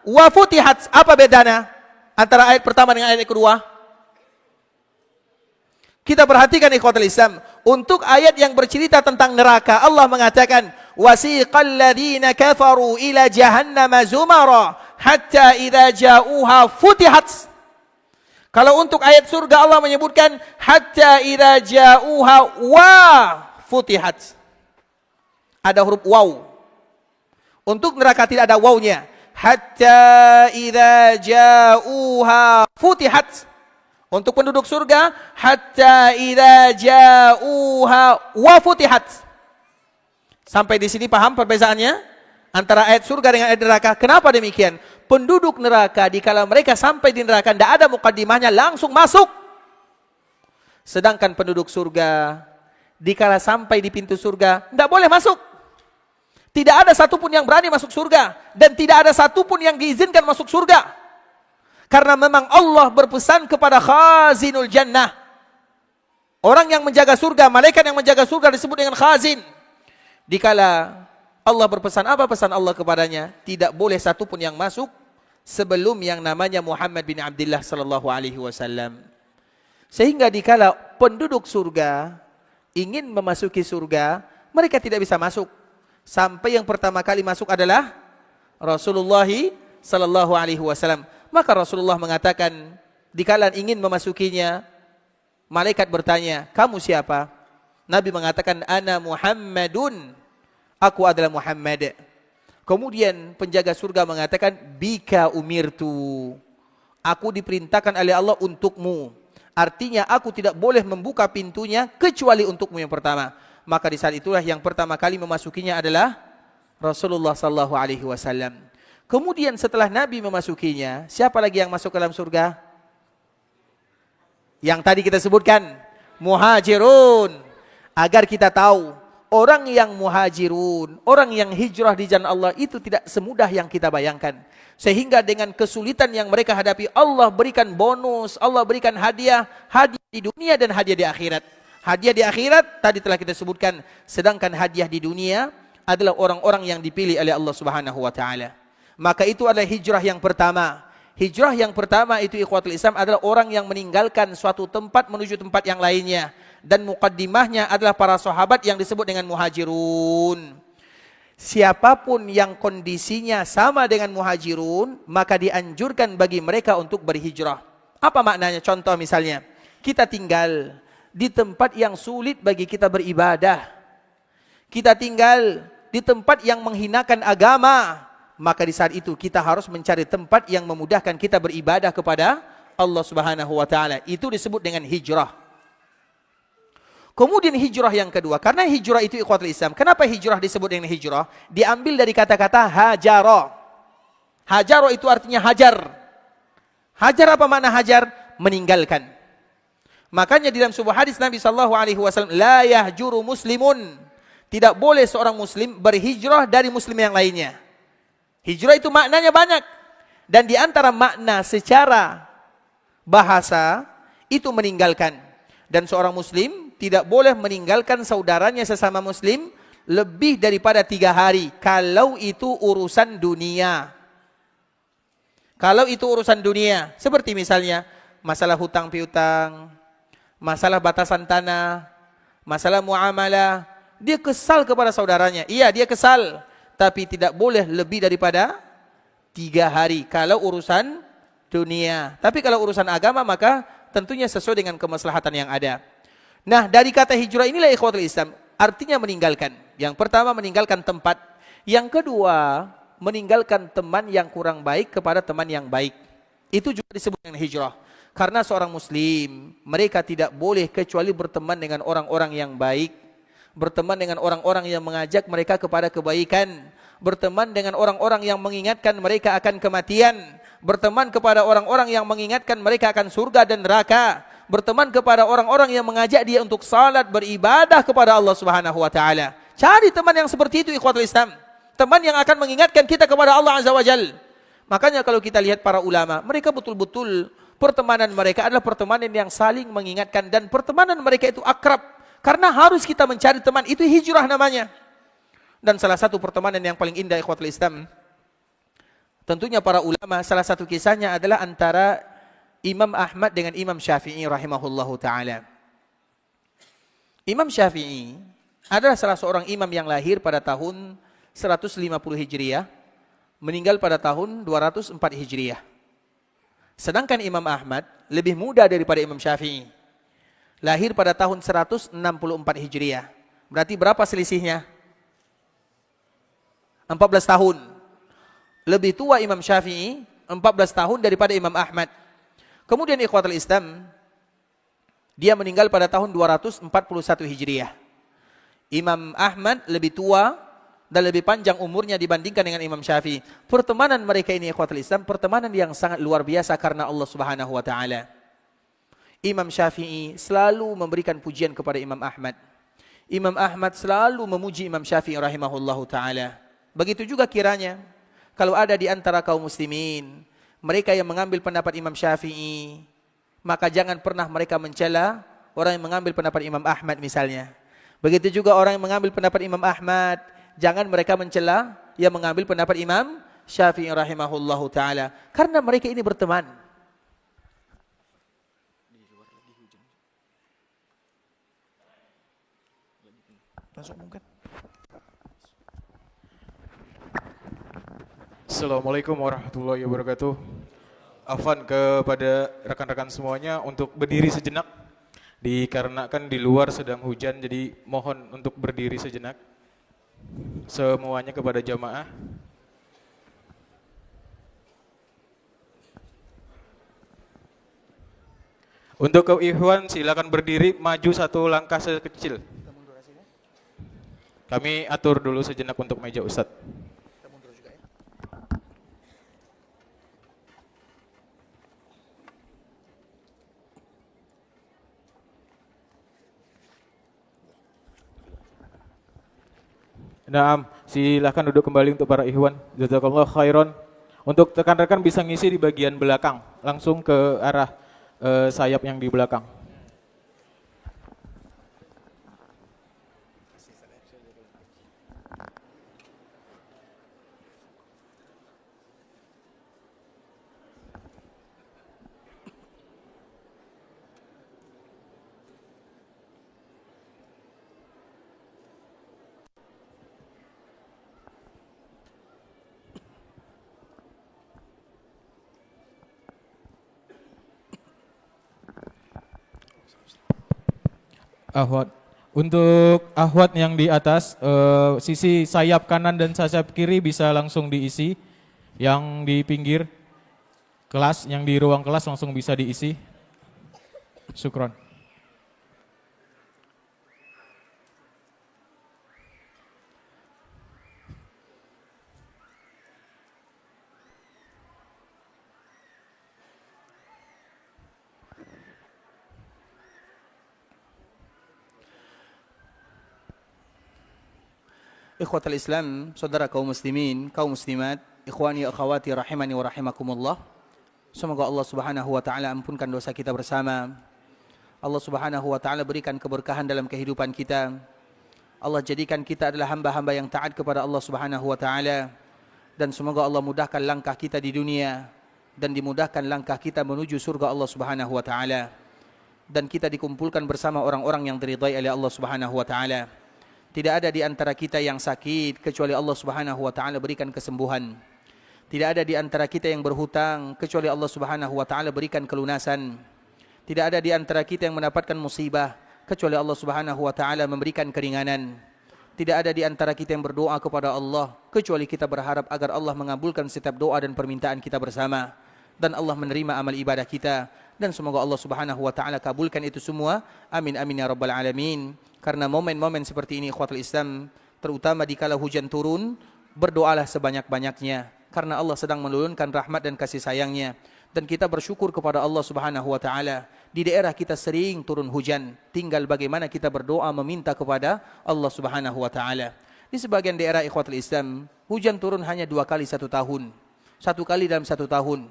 wa futihat. Apa bedanya antara ayat pertama dengan ayat kedua? Kita perhatikan ikhwatul Islam. Untuk ayat yang bercerita tentang neraka, Allah mengatakan, wasiqal ladzina kafaru ila jahannama zumara hatta idza ja'uha futihat. Kalau untuk ayat surga Allah menyebutkan hatta idza ja'uha wa futihat. Ada huruf waw. Untuk neraka tidak ada wawnya. Hatta idza ja'uha futihat. Untuk penduduk surga, hatta idza ja'uha wa futihat. Sampai di sini paham perbezaannya antara ayat surga dengan ayat neraka? Kenapa demikian? Penduduk neraka dikala mereka sampai di neraka tidak ada mukaddimahnya, langsung masuk. Sedangkan penduduk surga dikala sampai di pintu surga tidak boleh masuk. Tidak ada satupun yang berani masuk surga dan tidak ada satupun yang diizinkan masuk surga. Karena memang Allah berpesan kepada khazinul jannah. Orang yang menjaga surga, malaikat yang menjaga surga disebut dengan khazin. Dikala Allah berpesan, apa pesan Allah kepadanya? Tidak boleh satupun yang masuk sebelum yang namanya Muhammad bin Abdullah sallallahu alaihi wasallam. Sehingga dikala penduduk surga ingin memasuki surga, mereka tidak bisa masuk. Sampai yang pertama kali masuk adalah Rasulullah sallallahu alaihi wasallam. Maka Rasulullah mengatakan, dikala ingin memasukinya, malaikat bertanya, kamu siapa? Nabi mengatakan, ana Muhammadun, aku adalah Muhammad. Kemudian penjaga surga mengatakan, bika umirtu, aku diperintahkan oleh Allah untukmu. Artinya aku tidak boleh membuka pintunya kecuali untukmu yang pertama. Maka di saat itulah yang pertama kali memasukinya adalah Rasulullah sallallahu alaihi wasallam. Kemudian setelah Nabi memasukinya, siapa lagi yang masuk ke dalam surga? Yang tadi kita sebutkan, Muhajirun. Agar kita tahu, orang yang muhajirun, orang yang hijrah di jalan Allah itu tidak semudah yang kita bayangkan. Sehingga dengan kesulitan yang mereka hadapi, Allah berikan bonus, Allah berikan hadiah, hadiah di dunia dan hadiah di akhirat. Hadiah di akhirat tadi telah kita sebutkan, sedangkan hadiah di dunia adalah orang-orang yang dipilih oleh Allah Subhanahu wa taala. Maka itu adalah hijrah yang pertama. Hijrah yang pertama itu ikhwatul Islam adalah orang yang meninggalkan suatu tempat menuju tempat yang lainnya. Dan muqaddimahnya adalah para sahabat yang disebut dengan muhajirun. Siapapun yang kondisinya sama dengan muhajirun, maka dianjurkan bagi mereka untuk berhijrah. Apa maknanya? Contoh misalnya, kita tinggal di tempat yang sulit bagi kita beribadah. Kita tinggal di tempat yang menghinakan agama. Maka di saat itu kita harus mencari tempat yang memudahkan kita beribadah kepada Allah Subhanahu wa taala. Itu disebut dengan hijrah. Kemudian hijrah yang kedua, karena hijrah itu ikhwatul Islam. Kenapa hijrah disebut dengan hijrah? Diambil dari kata-kata hajara. Hajara itu artinya hajar. Hajar apa makna hajar? Meninggalkan. Makanya di dalam sebuah hadis Nabi sallallahu alaihi wasallam, la yahjuru muslimun. Tidak boleh seorang muslim berhijrah dari muslim yang lainnya. Hijrah itu maknanya banyak. Dan di antara makna secara bahasa itu meninggalkan. Dan seorang muslim tidak boleh meninggalkan saudaranya sesama muslim lebih daripada 3 hari. Kalau itu urusan dunia. Kalau itu urusan dunia. Seperti misalnya masalah hutang piutang, masalah batasan tanah, masalah muamalah. Dia kesal kepada saudaranya. Iya, dia kesal. Tapi tidak boleh lebih daripada 3 hari. Kalau urusan dunia. Tapi kalau urusan agama maka tentunya sesuai dengan kemaslahatan yang ada. Nah, dari kata hijrah inilah ikhwatul Islam, artinya meninggalkan. Yang pertama meninggalkan tempat. Yang kedua, meninggalkan teman yang kurang baik kepada teman yang baik. Itu juga disebut dengan hijrah. Karena seorang muslim, mereka tidak boleh kecuali berteman dengan orang-orang yang baik. Berteman dengan orang-orang yang mengajak mereka kepada kebaikan. Berteman dengan orang-orang yang mengingatkan mereka akan kematian. Berteman kepada orang-orang yang mengingatkan mereka akan surga dan neraka. Berteman kepada orang-orang yang mengajak dia untuk salat, beribadah kepada Allah Subhanahu wa taala. Cari teman yang seperti itu ikhwatul Islam. Teman yang akan mengingatkan kita kepada Allah Azza wa Jalla. Makanya kalau kita lihat para ulama, mereka betul-betul pertemanan mereka adalah pertemanan yang saling mengingatkan dan pertemanan mereka itu akrab. Karena harus kita mencari teman, itu hijrah namanya. Dan salah satu pertemanan yang paling indah ikhwatul Islam, tentunya para ulama, salah satu kisahnya adalah antara Imam Ahmad dengan Imam Syafi'i rahimahullahu ta'ala. Imam Syafi'i adalah salah seorang imam yang lahir pada tahun 150 Hijriah, meninggal pada tahun 204 Hijriah. Sedangkan Imam Ahmad lebih muda daripada Imam Syafi'i. Lahir pada tahun 164 Hijriah. Berarti berapa selisihnya? 14 tahun. Lebih tua Imam Syafi'i 14 tahun daripada Imam Ahmad. Kemudian ikhwatul Islam, dia meninggal pada tahun 241 Hijriah. Imam Ahmad lebih tua dan lebih panjang umurnya dibandingkan dengan Imam Syafi'i. Pertemanan mereka ini ikhwatul Islam, pertemanan yang sangat luar biasa karena Allah Subhanahu wa taala. Imam Syafi'i selalu memberikan pujian kepada Imam Ahmad. Imam Ahmad selalu memuji Imam Syafi'i rahimahullahu taala. Begitu juga kiranya kalau ada di antara kaum muslimin mereka yang mengambil pendapat Imam Syafi'i, maka jangan pernah mereka mencela orang yang mengambil pendapat Imam Ahmad misalnya. Begitu juga orang yang mengambil pendapat Imam Ahmad, jangan mereka mencela yang mengambil pendapat Imam Syafi'i rahimahullahu taala, karena mereka ini berteman. Assalamualaikum warahmatullahi wabarakatuh. Afwan kepada rekan-rekan semuanya untuk berdiri sejenak. Dikarenakan di luar sedang hujan, jadi mohon untuk berdiri sejenak. Semuanya kepada jamaah. Untuk kau ikhwan silakan berdiri maju 1 langkah sekecil. Kami atur dulu sejenak untuk meja Ustadz. Nah, silahkan duduk kembali untuk para ikhwan. Jazakallah khairan. Untuk rekan-rekan bisa ngisi di bagian belakang, langsung ke arah sayap yang di belakang. Ahwat. Untuk ahwat yang di atas, sisi sayap kanan dan sayap kiri bisa langsung diisi. Yang di pinggir kelas, yang di ruang kelas langsung bisa diisi. Syukron. Ikhwatal Islam, saudara kaum muslimin, kaum muslimat, ikhwani akhwati rahimani wa rahimakumullah. Semoga Allah Subhanahu wa taala ampunkan dosa kita bersama. Allah Subhanahu wa taala berikan keberkahan dalam kehidupan kita. Allah jadikan kita adalah hamba-hamba yang taat kepada Allah Subhanahu wa taala, dan semoga Allah mudahkan langkah kita di dunia dan dimudahkan langkah kita menuju surga Allah Subhanahu wa taala, dan kita dikumpulkan bersama orang-orang yang diridhai oleh Allah Subhanahu wa taala. Tidak ada di antara kita yang sakit kecuali Allah Subhanahu wa taala berikan kesembuhan. Tidak ada di antara kita yang berhutang kecuali Allah Subhanahu wa taala berikan kelunasan. Tidak ada di antara kita yang mendapatkan musibah kecuali Allah Subhanahu wa taala memberikan keringanan. Tidak ada di antara kita yang berdoa kepada Allah kecuali kita berharap agar Allah mengabulkan setiap doa dan permintaan kita bersama, dan Allah menerima amal ibadah kita, dan semoga Allah Subhanahu wa taala kabulkan itu semua. Amin amin ya rabbal alamin. Karena momen-momen seperti ini ikhwatul Islam, terutama dikala hujan turun, berdoalah sebanyak-banyaknya karena Allah sedang menurunkan rahmat dan kasih sayangnya, dan kita bersyukur kepada Allah Subhanahu wa taala. Di daerah kita sering turun hujan, tinggal bagaimana kita berdoa meminta kepada Allah Subhanahu wa taala. Di sebagian daerah ikhwatul Islam, hujan turun hanya 2 kali 1 tahun. 1 kali dalam 1 tahun.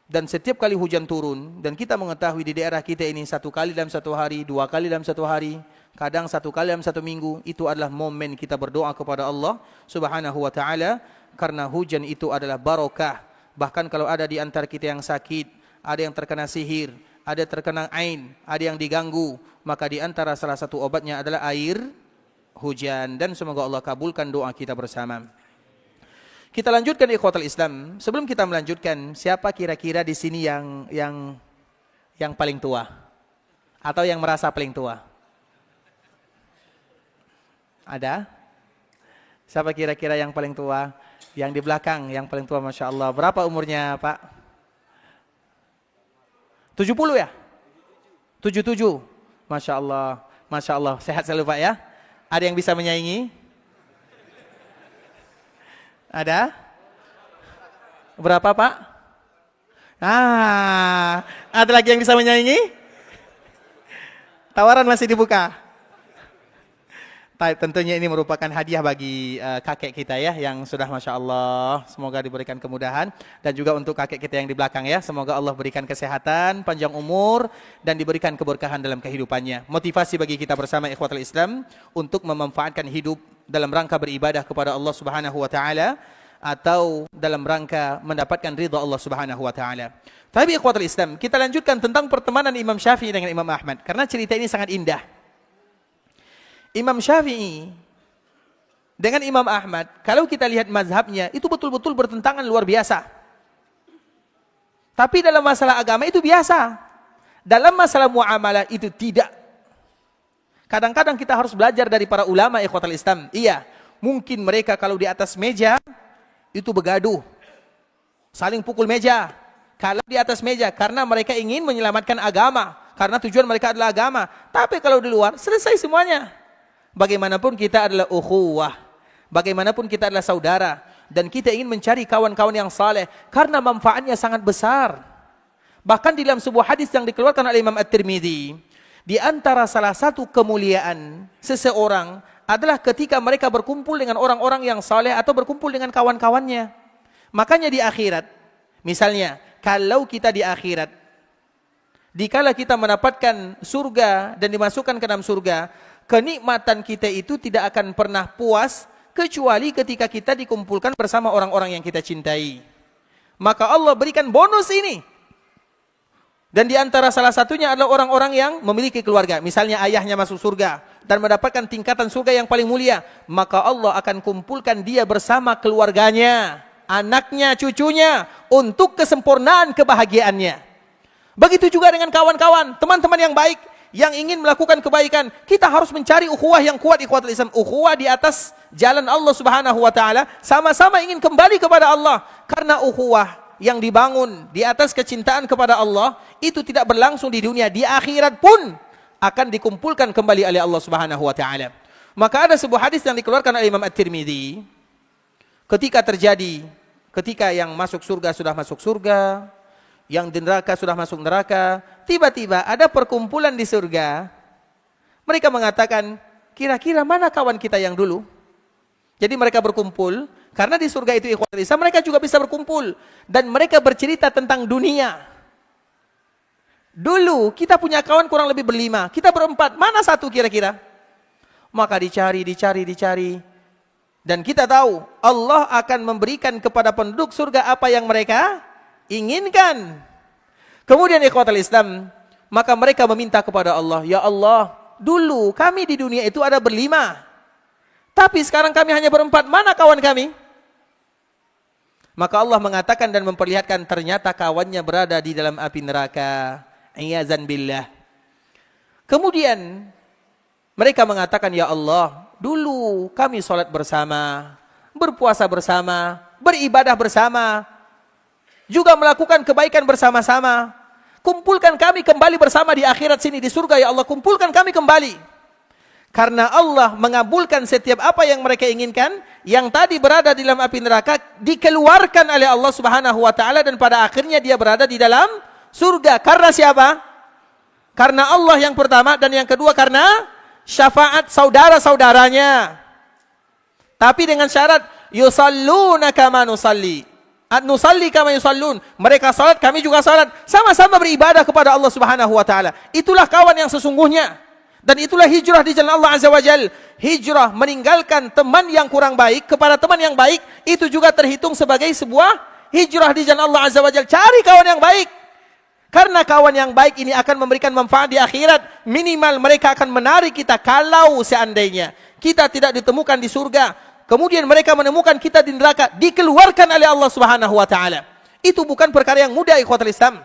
Dan setiap kali hujan turun, dan kita mengetahui di daerah kita ini 1 kali dalam 1 hari, 2 kali dalam 1 hari, kadang 1 kali dalam 1 minggu, itu adalah momen kita berdoa kepada Allah Subhanahu wa taala, karena hujan itu adalah barokah. Bahkan kalau ada di antara kita yang sakit, ada yang terkena sihir, ada terkena ain, ada yang diganggu, maka di antara salah satu obatnya adalah air hujan, dan semoga Allah kabulkan doa kita bersama. Kita lanjutkan ikhwatul Islam. Sebelum kita melanjutkan, siapa kira-kira di sini yang paling tua? Atau yang merasa paling tua? Ada? Siapa kira-kira yang paling tua? Yang di belakang, yang paling tua, Masya Allah. Berapa umurnya Pak? 70 ya? 77. Masya Allah. Masya Allah. Sehat selalu Pak ya? Ada yang bisa menyaingi? Ada? Berapa Pak? Ada lagi yang bisa menyaingi? Tawaran masih dibuka. Tentunya ini merupakan hadiah bagi kakek kita ya, yang sudah Masya Allah. Semoga diberikan kemudahan. Dan juga untuk kakek kita yang di belakang ya, semoga Allah berikan kesehatan, panjang umur, dan diberikan keberkahan dalam kehidupannya. Motivasi bagi kita bersama ikhwatul Islam untuk memanfaatkan hidup dalam rangka beribadah kepada Allah Subhanahu wa taala, atau dalam rangka mendapatkan ridha Allah Subhanahu wa taala. Tapi ikhwatul Islam, kita lanjutkan tentang pertemanan Imam Syafi'i dengan Imam Ahmad, karena cerita ini sangat indah. Imam Syafi'i dengan Imam Ahmad, kalau kita lihat mazhabnya, itu betul-betul bertentangan luar biasa. Tapi dalam masalah agama itu biasa. Dalam masalah muamalah itu tidak. Kadang-kadang kita harus belajar dari para ulama ikhwatul Islam. Iya, mungkin mereka kalau di atas meja itu begaduh, saling pukul meja. Kalau di atas meja karena mereka ingin menyelamatkan agama, karena tujuan mereka adalah agama. Tapi kalau di luar selesai semuanya. Bagaimanapun kita adalah ukhuwah, bagaimanapun kita adalah saudara, dan kita ingin mencari kawan-kawan yang saleh karena manfaatnya sangat besar. Bahkan di dalam sebuah hadis yang dikeluarkan oleh Imam At-Tirmidzi, di antara salah satu kemuliaan seseorang adalah ketika mereka berkumpul dengan orang-orang yang saleh atau berkumpul dengan kawan-kawannya. Makanya di akhirat, misalnya kalau kita di akhirat, dikala kita mendapatkan surga dan dimasukkan ke dalam surga, kenikmatan kita itu tidak akan pernah puas kecuali ketika kita dikumpulkan bersama orang-orang yang kita cintai. Maka Allah berikan bonus ini. Dan di antara salah satunya adalah orang-orang yang memiliki keluarga. Misalnya ayahnya masuk surga dan mendapatkan tingkatan surga yang paling mulia, maka Allah akan kumpulkan dia bersama keluarganya, anaknya, cucunya, untuk kesempurnaan kebahagiaannya. Begitu juga dengan kawan-kawan, teman-teman yang baik. yang ingin melakukan kebaikan, kita harus mencari ukhuwah yang kuat, ikhwatul Islam. Ukhuwah di atas jalan Allah Subhanahu wa taala, sama-sama ingin kembali kepada Allah. Karena ukhuwah yang dibangun di atas kecintaan kepada Allah itu tidak berlangsung di dunia, di akhirat pun akan dikumpulkan kembali oleh Allah Subhanahu wa taala. Maka ada sebuah hadis yang dikeluarkan oleh Imam At-Tirmidzi, ketika yang masuk surga sudah masuk surga, yang di neraka sudah masuk neraka, tiba-tiba ada perkumpulan di surga. Mereka mengatakan, kira-kira mana kawan kita yang dulu? Jadi mereka berkumpul, karena di surga itu ikhwatul Islam, mereka juga bisa berkumpul. Dan mereka bercerita tentang dunia. Dulu kita punya kawan kurang lebih berlima, kita berempat, mana satu kira-kira? Maka dicari. Dan kita tahu, Allah akan memberikan kepada penduduk surga apa yang mereka inginkan. Kemudian ikhwatul Islam, maka mereka meminta kepada Allah, ya Allah, dulu kami di dunia itu ada berlima, tapi sekarang kami hanya berempat, mana kawan kami? Maka Allah mengatakan dan memperlihatkan ternyata kawannya berada di dalam api neraka. Iyazan billah. Kemudian mereka mengatakan, ya Allah, dulu kami sholat bersama, berpuasa bersama, beribadah bersama, juga melakukan kebaikan bersama-sama. Kumpulkan kami kembali bersama di akhirat sini, di surga ya Allah, kumpulkan kami kembali. Karena Allah mengabulkan setiap apa yang mereka inginkan, yang tadi berada di dalam api neraka, dikeluarkan oleh Allah Subhanahu wa taala, dan pada akhirnya dia berada di dalam surga. Karena siapa? Karena Allah yang pertama, dan yang kedua karena syafaat saudara-saudaranya. Tapi dengan syarat, yusalluna kama nusalli. Nusalli kama yusallun. Mereka salat, kami juga salat. Sama-sama beribadah kepada Allah Subhanahu wa taala. Itulah kawan yang sesungguhnya. Dan itulah hijrah di jalan Allah Azza wa Jal. Hijrah meninggalkan teman yang kurang baik kepada teman yang baik, itu juga terhitung sebagai sebuah hijrah di jalan Allah Azza wa Jal. Cari kawan yang baik. Karena kawan yang baik ini akan memberikan manfaat di akhirat. Minimal mereka akan menarik kita kalau seandainya kita tidak ditemukan di surga, kemudian mereka menemukan kita di neraka, dikeluarkan oleh Allah Subhanahu wa taala. Itu bukan perkara yang mudah ikhwatul Islam.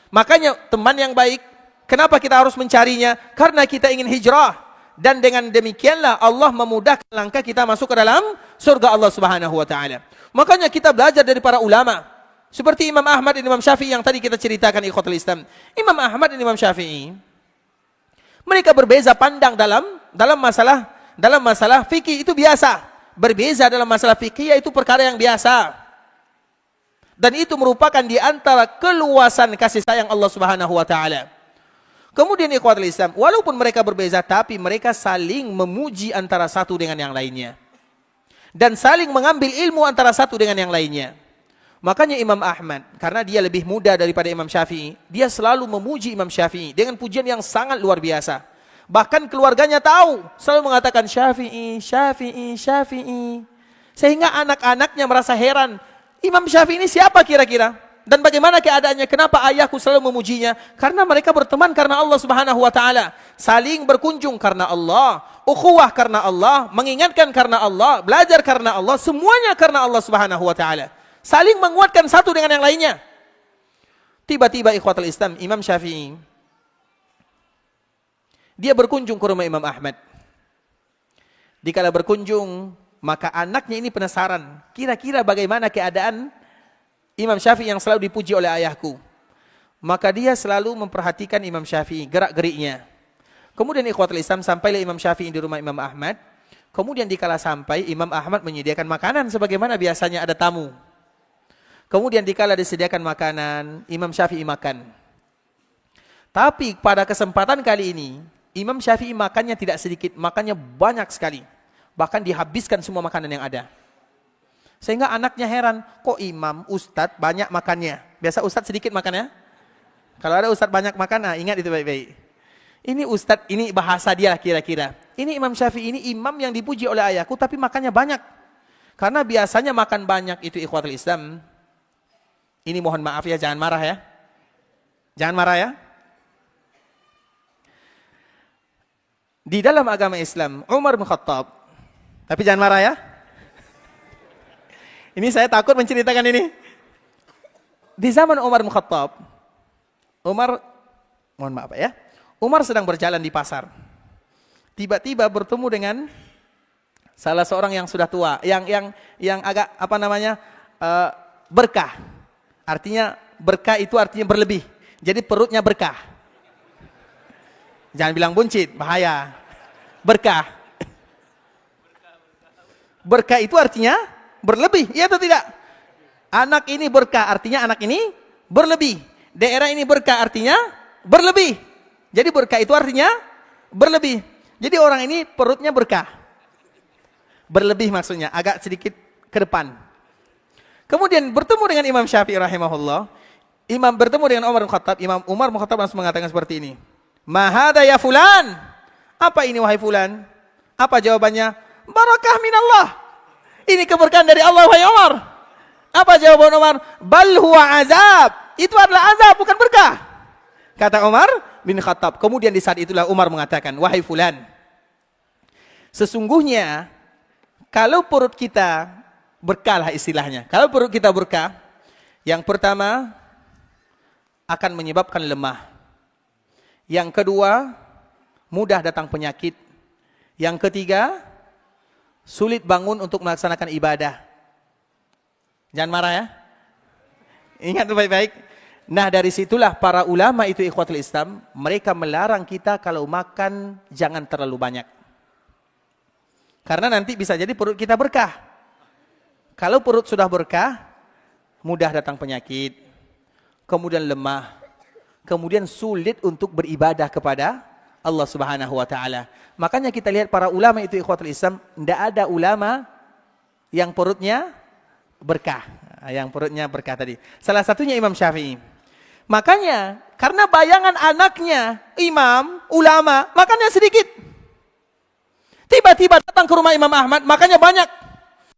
Makanya teman yang baik, kenapa kita harus mencarinya? Karena kita ingin hijrah. Dan dengan demikianlah Allah memudahkan langkah kita masuk ke dalam surga Allah Subhanahu wa taala. Makanya kita belajar dari para ulama. Seperti Imam Ahmad dan Imam Syafi'i yang tadi kita ceritakan ikhwatul Islam. Imam Ahmad dan Imam Syafi'i, mereka berbeza pandang dalam masalah fikih, itu biasa. Berbeza dalam masalah fikih itu perkara yang biasa. Dan itu merupakan di antara keluasan kasih sayang Allah Subhanahu wa taala. Kemudian ikhwatul Islam, walaupun mereka berbeza, tapi mereka saling memuji antara satu dengan yang lainnya. Dan saling mengambil ilmu antara satu dengan yang lainnya. Makanya Imam Ahmad, karena dia lebih muda daripada Imam Syafi'i, dia selalu memuji Imam Syafi'i dengan pujian yang sangat luar biasa. Bahkan keluarganya tahu, selalu mengatakan Syafi'i, Syafi'i, Syafi'i. Sehingga anak-anaknya merasa heran, Imam Syafi'i ini siapa kira-kira? Dan bagaimana keadaannya? Kenapa ayahku selalu memujinya? Karena mereka berteman karena Allah Subhanahu wa taala, saling berkunjung karena Allah, ukhuwah karena Allah, mengingatkan karena Allah, belajar karena Allah, semuanya karena Allah Subhanahu wa taala. Saling menguatkan satu dengan yang lainnya. Tiba-tiba ikhwatul Islam, Imam Syafi'i, dia berkunjung ke rumah Imam Ahmad. Dikala berkunjung, maka anaknya ini penasaran, kira-kira bagaimana keadaan Imam Syafi'i yang selalu dipuji oleh ayahku. Maka dia selalu memperhatikan Imam Syafi'i, gerak-geriknya. Kemudian ikhwatul Islam, sampailah Imam Syafi'i di rumah Imam Ahmad. Kemudian dikala sampai, Imam Ahmad menyediakan makanan sebagaimana biasanya ada tamu. Kemudian dikala disediakan makanan, Imam Syafi'i makan. Tapi pada kesempatan kali ini, Imam Syafi'i makannya tidak sedikit, makannya banyak sekali. Bahkan dihabiskan semua makanan yang ada. Sehingga anaknya heran, kok imam, ustadz banyak makannya. Biasa ustadz sedikit makannya. Kalau ada ustadz banyak makan, nah ingat itu baik-baik. Ini ustadz, ini bahasa dia kira-kira. Ini Imam Syafi'i, ini imam yang dipuji oleh ayahku, tapi makannya banyak. Karena biasanya makan banyak itu ikhwatul Islam. Ini mohon maaf ya, jangan marah ya. Jangan marah ya. Di dalam agama Islam, Umar bin Khattab, tapi jangan marah ya. Ini saya takut menceritakan ini. Di zaman Umar bin Khattab, mohon maaf ya. Umar sedang berjalan di pasar. Tiba-tiba bertemu dengan salah seorang yang sudah tua, yang agak berkah. Artinya berkah itu artinya berlebih. Jadi perutnya berkah. Jangan bilang buncit, bahaya. Berkah. Berkah itu artinya berlebih, iya atau tidak? Anak ini berkah artinya anak ini berlebih. Daerah ini berkah artinya berlebih. Jadi berkah itu artinya berlebih. Jadi orang ini perutnya berkah. Berlebih maksudnya, agak sedikit ke depan. Kemudian bertemu dengan Imam Syafi'i rahimahullah. Imam bertemu dengan Umar bin Khattab. Imam Umar bin Khattab langsung mengatakan seperti ini. Ma hadza ya fulan? Apa ini wahai fulan? Apa jawabannya? Barakah minallah. Ini keberkahan dari Allah wahai Umar. Apa jawaban Umar? Bal huwa azab. Itu adalah azab, bukan berkah. Kata Umar bin Khattab. Kemudian di saat itulah Umar mengatakan, wahai fulan, sesungguhnya kalau perut kita berkah lah istilahnya. Kalau perut kita berkah, yang pertama akan menyebabkan lemah. Yang kedua, mudah datang penyakit. Yang ketiga, sulit bangun untuk melaksanakan ibadah. Jangan marah ya. Ingat baik-baik. Nah dari situlah para ulama itu ikhwatul Islam, mereka melarang kita kalau makan jangan terlalu banyak. Karena nanti bisa jadi perut kita berkah. Kalau perut sudah berkah, mudah datang penyakit, kemudian lemah, kemudian sulit untuk beribadah kepada Allah Subhanahu wa taala. Makanya kita lihat para ulama itu ikhwatul Islam, tidak ada ulama yang perutnya berkah. Yang perutnya berkah tadi. Salah satunya Imam Syafi'i. Makanya karena bayangan anaknya imam, ulama, makannya sedikit. Tiba-tiba datang ke rumah Imam Ahmad, makannya banyak.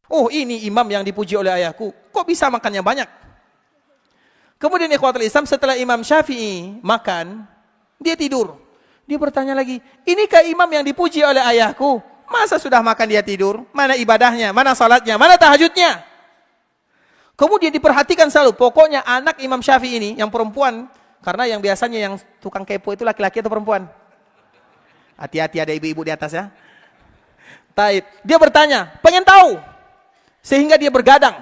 Oh, ini imam yang dipuji oleh ayahku. Kok bisa makannya banyak? Kemudian ikhwatul Islam, setelah Imam Syafi'i makan, dia tidur. Dia bertanya lagi, inikah imam yang dipuji oleh ayahku? Masa sudah makan dia tidur? Mana ibadahnya? Mana salatnya? Mana tahajudnya? Kemudian diperhatikan selalu, pokoknya anak Imam Syafi'i ini, yang perempuan, karena yang biasanya yang tukang kepo itu laki-laki atau perempuan? Hati-hati ada ibu-ibu di atas ya. Taib. Dia bertanya, pengen tahu. Sehingga dia bergadang.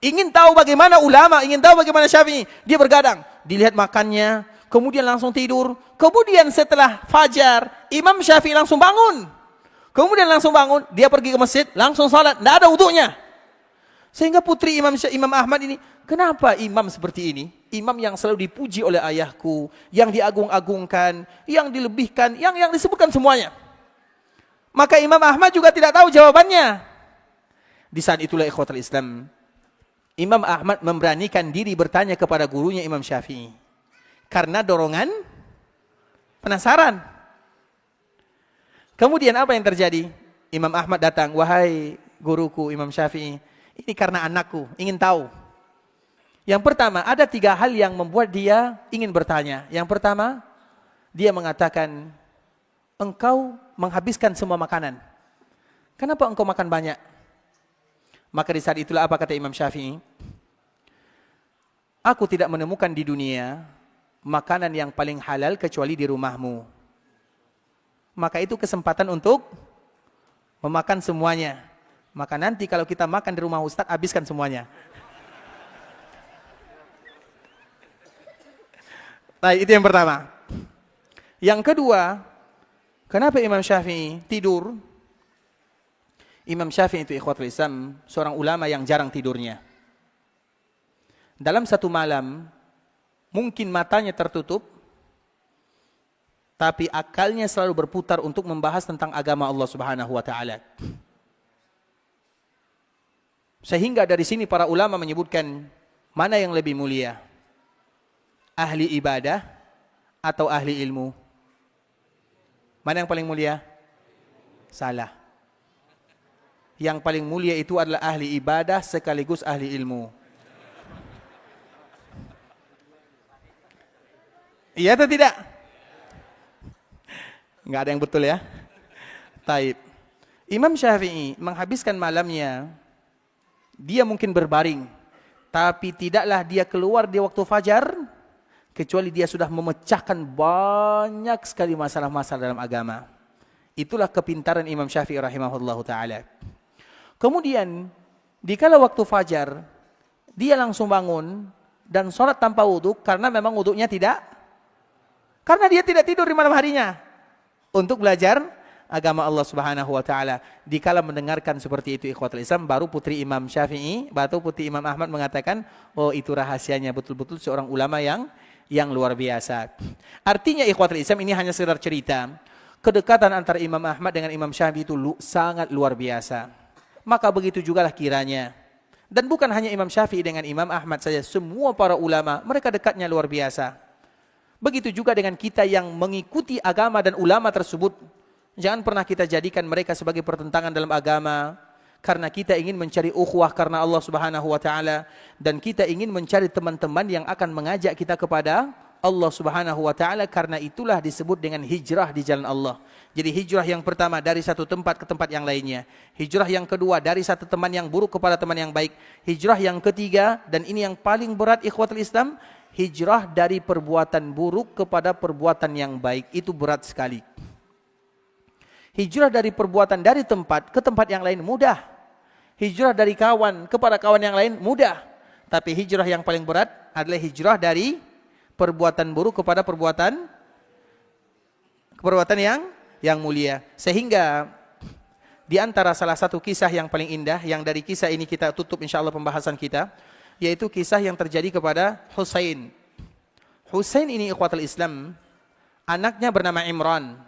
Ingin tahu bagaimana ulama, ingin tahu bagaimana Syafi'i. Dia bergadang. Dilihat makannya, kemudian langsung tidur. Kemudian setelah fajar, Imam Syafi'i langsung bangun. Kemudian langsung bangun, dia pergi ke masjid, langsung salat, tidak ada wudunya. Sehingga putri Imam Ahmad ini, kenapa imam seperti ini? Imam yang selalu dipuji oleh ayahku, yang diagung-agungkan, yang dilebihkan, yang disebutkan semuanya. Maka Imam Ahmad juga tidak tahu jawabannya. Di saat itulah ikhwatul Islam, Imam Ahmad memberanikan diri bertanya kepada gurunya Imam Syafi'i. Karena dorongan penasaran. Kemudian apa yang terjadi? Imam Ahmad datang, wahai guruku Imam Syafi'i, ini karena anakku, ingin tahu. Yang pertama, ada 3 hal yang membuat dia ingin bertanya. Yang pertama, dia mengatakan, engkau menghabiskan semua makanan. Kenapa engkau makan banyak? Maka di saat itulah apa kata Imam Syafi'i? Aku tidak menemukan di dunia makanan yang paling halal kecuali di rumahmu. Maka itu kesempatan untuk memakan semuanya. Maka nanti kalau kita makan di rumah Ustaz, habiskan semuanya. Nah, itu yang pertama. Yang kedua, kenapa Imam Syafi'i tidur? Imam Syafi'i itu ikhwatul Islam, seorang ulama yang jarang tidurnya. Dalam satu malam, mungkin matanya tertutup, tapi akalnya selalu berputar untuk membahas tentang agama Allah Subhanahu wa taala. Sehingga dari sini para ulama menyebutkan mana yang lebih mulia? Ahli ibadah atau ahli ilmu? Mana yang paling mulia? Salah. Yang paling mulia itu adalah ahli ibadah sekaligus ahli ilmu. Iya atau tidak? Enggak ada yang betul ya. Taib. Imam Syafi'i menghabiskan malamnya, dia mungkin berbaring, tapi tidaklah dia keluar di waktu fajar kecuali dia sudah memecahkan banyak sekali masalah-masalah dalam agama. Itulah kepintaran Imam Syafi'i rahimahullahu ta'ala. Kemudian, dikala waktu fajar, dia langsung bangun dan sholat tanpa wudhu karena memang wudhunya karena dia tidak tidur di malam harinya untuk belajar agama Allah Subhanahu wa taala. Dikala mendengarkan seperti itu ikhwatul Islam, baru putri Imam Syafi'i, baru putri Imam Ahmad mengatakan, oh itu rahasianya betul-betul seorang ulama yang luar biasa. Artinya ikhwatul Islam, ini hanya sekedar cerita. Kedekatan antara Imam Ahmad dengan Imam Syafi'i itu sangat luar biasa. Maka begitu jugalah kiranya. Dan bukan hanya Imam Syafi'i dengan Imam Ahmad saja, semua para ulama, mereka dekatnya luar biasa. Begitu juga dengan kita yang mengikuti agama dan ulama tersebut. Jangan pernah kita jadikan mereka sebagai pertentangan dalam agama, karena kita ingin mencari ukhuwah karena Allah Subhanahu wa taala, dan kita ingin mencari teman-teman yang akan mengajak kita kepada Allah Subhanahu wa taala. Karena itulah disebut dengan hijrah di jalan Allah. Jadi hijrah yang pertama dari satu tempat ke tempat yang lainnya. Hijrah yang kedua dari satu teman yang buruk kepada teman yang baik. Hijrah yang ketiga, dan ini yang paling berat ikhwatul Islam, hijrah dari perbuatan buruk kepada perbuatan yang baik. Itu berat sekali. Hijrah dari perbuatan dari tempat ke tempat yang lain mudah. Hijrah dari kawan kepada kawan yang lain mudah. Tapi hijrah yang paling berat adalah hijrah dari perbuatan buruk kepada perbuatan yang mulia. Sehingga di antara salah satu kisah yang paling indah, yang dari kisah ini kita tutup insyaallah pembahasan kita, yaitu kisah yang terjadi kepada Husain. Husain ini ikhwatul Islam, anaknya bernama Imran.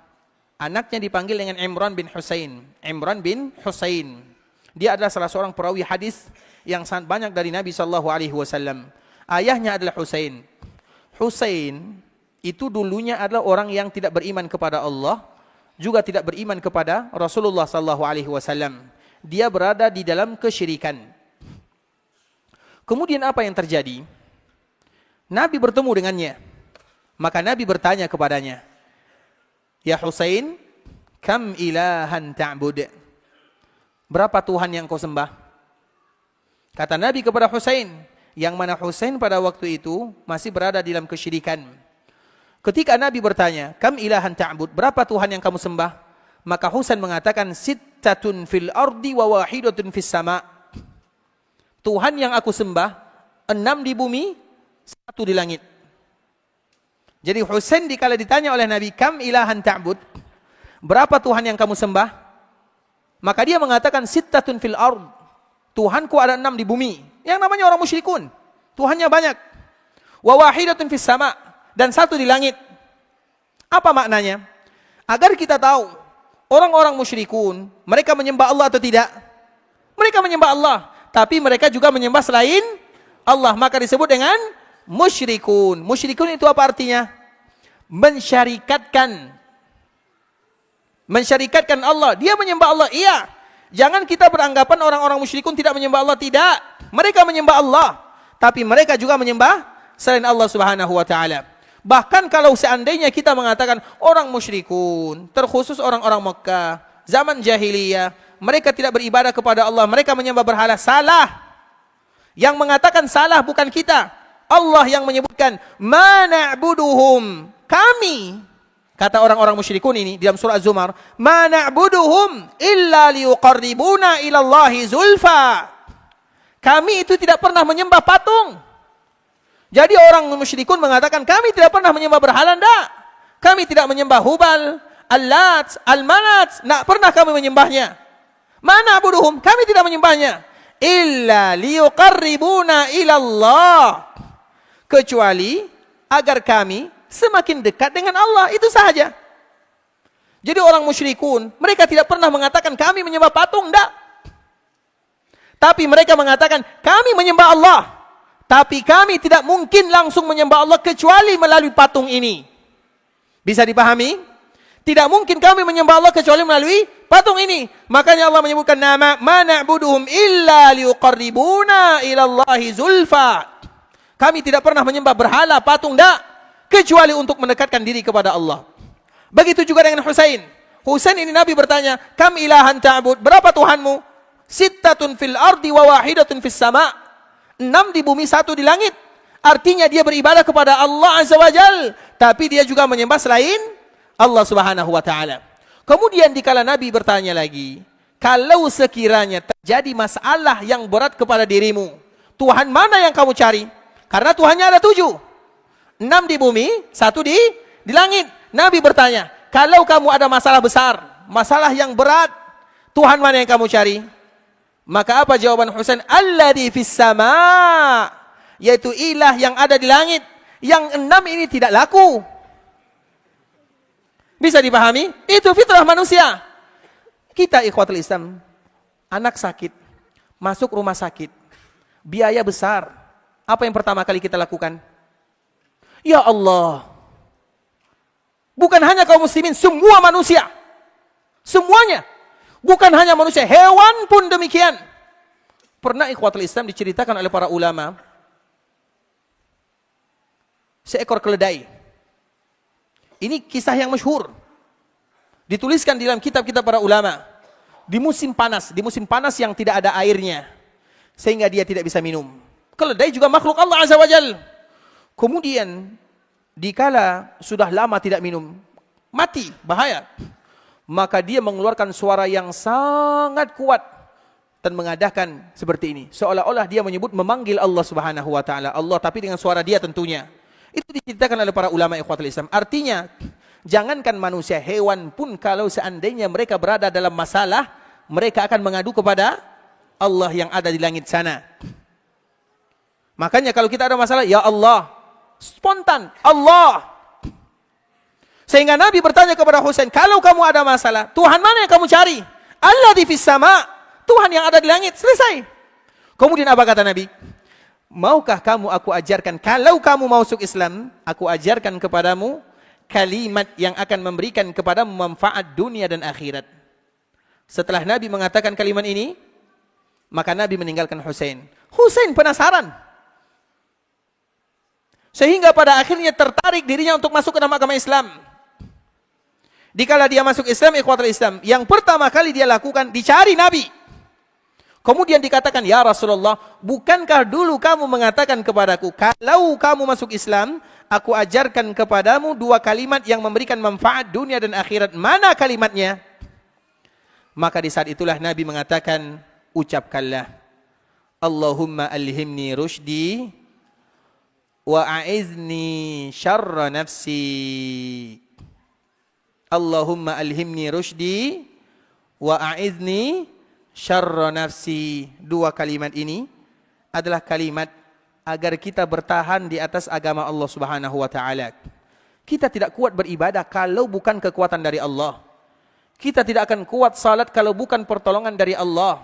Anaknya dipanggil dengan Imran bin Husain. Imran bin Husain. Dia adalah salah seorang perawi hadis yang sangat banyak dari Nabi SAW. Ayahnya adalah Husain. Husain itu dulunya adalah orang yang tidak beriman kepada Allah, juga tidak beriman kepada Rasulullah SAW. Dia berada di dalam kesyirikan. Kemudian apa yang terjadi? Nabi bertemu dengannya. Maka Nabi bertanya kepadanya, "Ya Husain, kam ilahan ta'bud?" Berapa Tuhan yang kau sembah? Kata Nabi kepada Husain, yang mana Husain pada waktu itu masih berada di dalam kesyirikan. Ketika Nabi bertanya, "Kam ilahan ta'bud?" Berapa Tuhan yang kamu sembah? Maka Husain mengatakan, "Sittatun fil ardi wa wahidatun fis sama." Tuhan yang aku sembah 6 di bumi, 1 di langit. Jadi Husain dikala ditanya oleh Nabi, "Kam ilahan ta'bud?" Berapa Tuhan yang kamu sembah? Maka dia mengatakan, "Sittatun fil ard." Tuhanku ada 6 di bumi. Yang namanya orang musyrikun. Tuhannya banyak. Wa wahidatun fis sama, dan 1 di langit. Apa maknanya? Agar kita tahu orang-orang musyrikun, mereka menyembah Allah atau tidak? Mereka menyembah Allah, tapi mereka juga menyembah selain Allah. Maka disebut dengan musyrikun. Musyrikun itu apa artinya? Mensyarikatkan Allah. Dia menyembah Allah, iya. Jangan kita beranggapan orang-orang musyrikun tidak menyembah Allah. Tidak. Mereka menyembah Allah, tapi mereka juga menyembah selain Allah Subhanahu wa taala. Bahkan kalau seandainya kita mengatakan orang musyrikun, terkhusus orang-orang Mekah, zaman jahiliyah, mereka tidak beribadah kepada Allah, mereka menyembah berhala, salah. Yang mengatakan salah bukan kita. Allah yang menyebutkan, "Ma na'buduhum." Kami, kata orang-orang musyrikun ini di dalam surah Az-Zumar, "Ma na'buduhum illa liyuqarribuna ila Allahi zulfa." Kami itu tidak pernah menyembah patung. Jadi orang musyrikun mengatakan kami tidak pernah menyembah berhala, enggak. Kami tidak menyembah Hubal, Al-Lat, Al-Manat, enggak pernah kami menyembahnya. Mana abuduhum? Kami tidak menyembahnya. Illa liyuqarribuna ilallah. Kecuali agar kami semakin dekat dengan Allah, itu saja. Jadi orang musyrikun, mereka tidak pernah mengatakan kami menyembah patung, enggak. Tapi mereka mengatakan kami menyembah Allah. Tapi kami tidak mungkin langsung menyembah Allah kecuali melalui patung ini. Bisa dipahami? Tidak mungkin kami menyembah Allah kecuali melalui patung ini. Makanya Allah menyebutkan nama, "Ma na'buduhum illa liyuqarribuna ila Allahi zulfa." Kami tidak pernah menyembah berhala, patung, enggak, kecuali untuk mendekatkan diri kepada Allah. Begitu juga dengan Husain. Husain ini Nabi bertanya, "Kam ilahan ta'bud?" Berapa Tuhanmu? "Sittatun fil ardi wa wahidatun fis sama." 6 di bumi, 1 di langit. Artinya dia beribadah kepada Allah Azza wa Jal, tapi dia juga menyembah selain Allah Subhanahu wa taala. Kemudian dikala Nabi bertanya lagi, kalau sekiranya terjadi masalah yang berat kepada dirimu, Tuhan mana yang kamu cari? Karena Tuhannya ada 7. 6 di bumi, 1 di langit. Nabi bertanya, kalau kamu ada masalah besar, masalah yang berat, Tuhan mana yang kamu cari? Maka apa jawaban Husain? Alladzi fis sama', yaitu ilah yang ada di langit. Yang 6 ini tidak laku. Bisa dipahami? Itu fitrah manusia. Kita ikhwatul Islam, anak sakit, masuk rumah sakit, biaya besar. Apa yang pertama kali kita lakukan? Ya Allah. Bukan hanya kaum muslimin, semua manusia. Semuanya. Bukan hanya manusia, hewan pun demikian. Pernah ikhwatul Islam diceritakan oleh para ulama, seekor keledai. Ini kisah yang masyhur. Dituliskan di dalam kitab-kitab para ulama. Di musim panas yang tidak ada airnya, sehingga dia tidak bisa minum. Keledai juga makhluk Allah Azza wa Jal. Kemudian, dikala sudah lama tidak minum, mati, bahaya. Maka dia mengeluarkan suara yang sangat kuat dan mengadakan seperti ini. Seolah-olah dia menyebut memanggil Allah Subhanahu wa taala. Allah, tapi dengan suara dia tentunya. Itu diceritakan oleh para ulama ikhwatul Islam. Artinya, jangankan manusia, hewan pun kalau seandainya mereka berada dalam masalah, mereka akan mengadu kepada Allah yang ada di langit sana. Makanya kalau kita ada masalah, ya Allah, spontan, Allah. Sehingga Nabi bertanya kepada Husain, kalau kamu ada masalah, Tuhan mana yang kamu cari? Alladzi fis sama', Tuhan yang ada di langit. Selesai. Kemudian apa kata Nabi? Maukah kamu aku ajarkan, kalau kamu mau masuk Islam, aku ajarkan kepadamu kalimat yang akan memberikan kepadamu manfaat dunia dan akhirat. Setelah Nabi mengatakan kalimat ini, maka Nabi meninggalkan Husain. Husain penasaran. Sehingga pada akhirnya tertarik dirinya untuk masuk ke dalam agama Islam. Dikala dia masuk Islam, ikhwatul Islam, yang pertama kali dia lakukan, dicari Nabi. Kemudian dikatakan, ya Rasulullah, bukankah dulu kamu mengatakan kepadaku, kalau kamu masuk Islam, aku ajarkan kepadamu 2 kalimat yang memberikan manfaat dunia dan akhirat. Mana kalimatnya? Maka di saat itulah Nabi mengatakan, ucapkanlah, Allahumma alhimni rushdi wa a'izni syarra nafsi. Allahumma alhimni rushdi wa a'izni syarra nafsi. 2 kalimat ini adalah kalimat agar kita bertahan di atas agama Allah Subhanahu wa taala. Kita tidak kuat beribadah kalau bukan kekuatan dari Allah. Kita tidak akan kuat salat kalau bukan pertolongan dari Allah.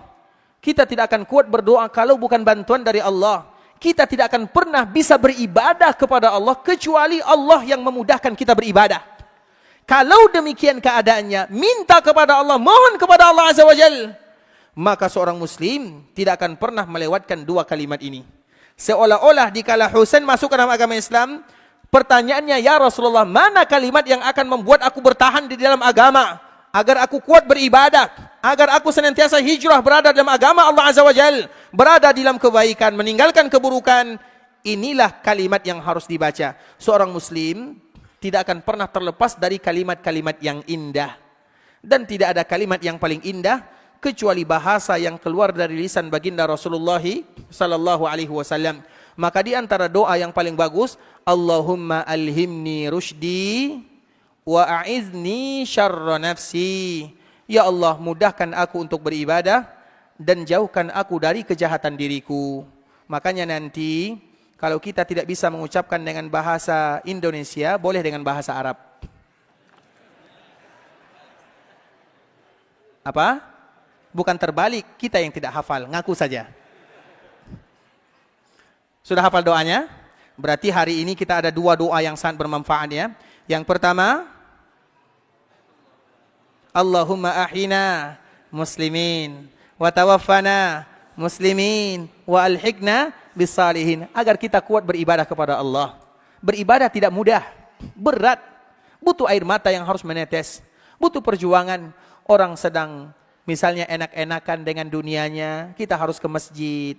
Kita tidak akan kuat berdoa kalau bukan bantuan dari Allah. Kita tidak akan pernah bisa beribadah kepada Allah kecuali Allah yang memudahkan kita beribadah. Kalau demikian keadaannya, minta kepada Allah, mohon kepada Allah Azza wa Jal, maka seorang muslim tidak akan pernah melewatkan 2 kalimat ini. Seolah-olah dikala Husain masuk ke dalam agama Islam, pertanyaannya, ya Rasulullah, mana kalimat yang akan membuat aku bertahan di dalam agama, agar aku kuat beribadah, agar aku senantiasa hijrah berada dalam agama Allah Azza wa Jal, berada dalam kebaikan, meninggalkan keburukan. Inilah kalimat yang harus dibaca. Seorang muslim tidak akan pernah terlepas dari kalimat-kalimat yang indah. Dan tidak ada kalimat yang paling indah kecuali bahasa yang keluar dari lisan baginda Rasulullah sallallahu alaihi wasallam. Maka di antara doa yang paling bagus, Allahumma alhimni rushdi wa a'izni syarra nafsi. Ya Allah, mudahkan aku untuk beribadah dan jauhkan aku dari kejahatan diriku. Makanya nanti kalau kita tidak bisa mengucapkan dengan bahasa Indonesia, boleh dengan bahasa Arab. Apa? Bukan terbalik, kita yang tidak hafal, ngaku saja. Sudah hafal doanya? Berarti hari ini kita ada 2 doa yang sangat bermanfaat ya. Yang pertama, Allahumma ahina muslimin wa tawaffana muslimin wa alhiqna bisalihin. Agar kita kuat beribadah kepada Allah. Beribadah tidak mudah, berat. Butuh air mata yang harus menetes. Butuh perjuangan. Orang sedang misalnya enak-enakan dengan dunianya, kita harus ke masjid.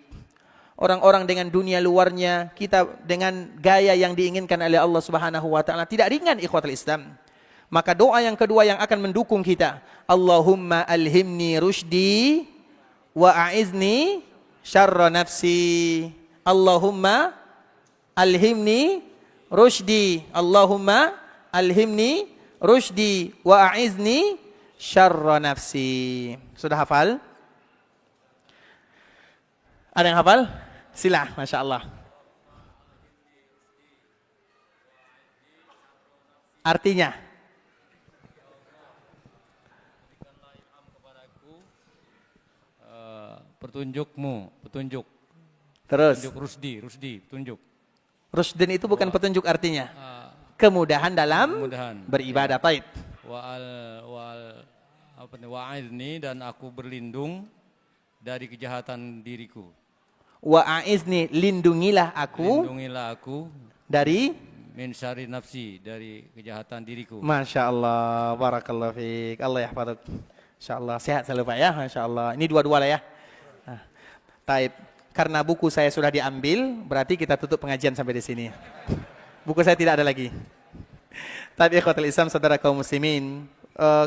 orang-orang dengan dunia luarnya, kita dengan gaya yang diinginkan oleh Allah Subhanahu wa taala. Tidak ringan ikhwatul Islam. Maka doa yang kedua yang akan mendukung kita, Allahumma alhimni rusydi wa a'izni syarra nafsi. Allahumma alhimni rusydi. Allahumma alhimni rusydi wa a'izni syarra nafsi. Sudah hafal? Ada yang hafal? Sila, Masya Allah. Artinya? Petunjukmu, petunjuk. Terus? Petunjuk rusdi, petunjuk. Rusdin itu bukan petunjuk artinya. Kemudahan dalam Kemudahan. beribadah. Taib. Wa'idni dan aku berlindung dari kejahatan diriku. Wa'aizni, lindungilah aku Lindungilah aku dari min syarri nafsi, dari kejahatan diriku. Masya Allah, barakallahu fiik. Allah yahfaduk. Masya Allah, sehat selalu Pak ya. Masya Allah. Ini dua-dua lah ya. Nah, taib. Karena buku saya sudah diambil, berarti kita tutup pengajian sampai di sini. Buku saya tidak ada lagi. Tapi ikhwatul Islam, saudara kaum muslimin,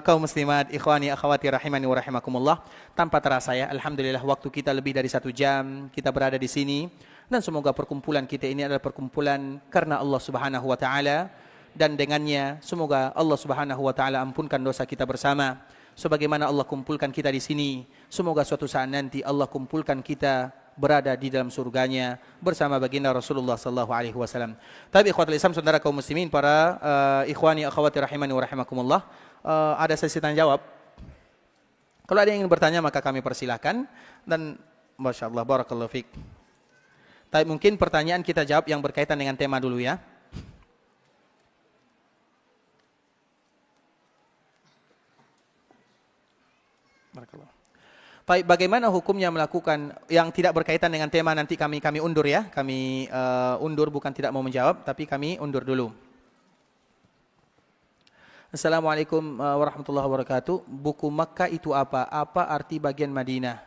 kaum muslimat, ikhwani, akhwati rahimani wa rahimakumullah. Tanpa terasa ya, alhamdulillah waktu kita lebih dari 1 jam kita berada di sini, dan semoga perkumpulan kita ini adalah perkumpulan karena Allah Subhanahu wa taala, dan dengannya semoga Allah Subhanahu wa taala ampunkan dosa kita bersama. Sebagaimana Allah kumpulkan kita di sini, semoga suatu saat nanti Allah kumpulkan kita berada di dalam surganya bersama baginda Rasulullah sallallahu alaihi wasallam. Tapi ikhwatul Islam, saudara kaum muslimin, para ikhwani akhwati rahimani wa rahimakumullah, ada sesi tanya jawab. Kalau ada yang ingin bertanya maka kami persilahkan, dan masyaallah barakallahu fik. Tapi mungkin pertanyaan kita jawab yang berkaitan dengan tema dulu ya. Barakallah. Baik, bagaimana hukumnya melakukan yang tidak berkaitan dengan tema, nanti kami undur ya. Kami undur, bukan tidak mau menjawab, tapi kami undur dulu. Assalamualaikum warahmatullahi wabarakatuh. Buku Makkah itu apa? Apa arti bagian Madinah?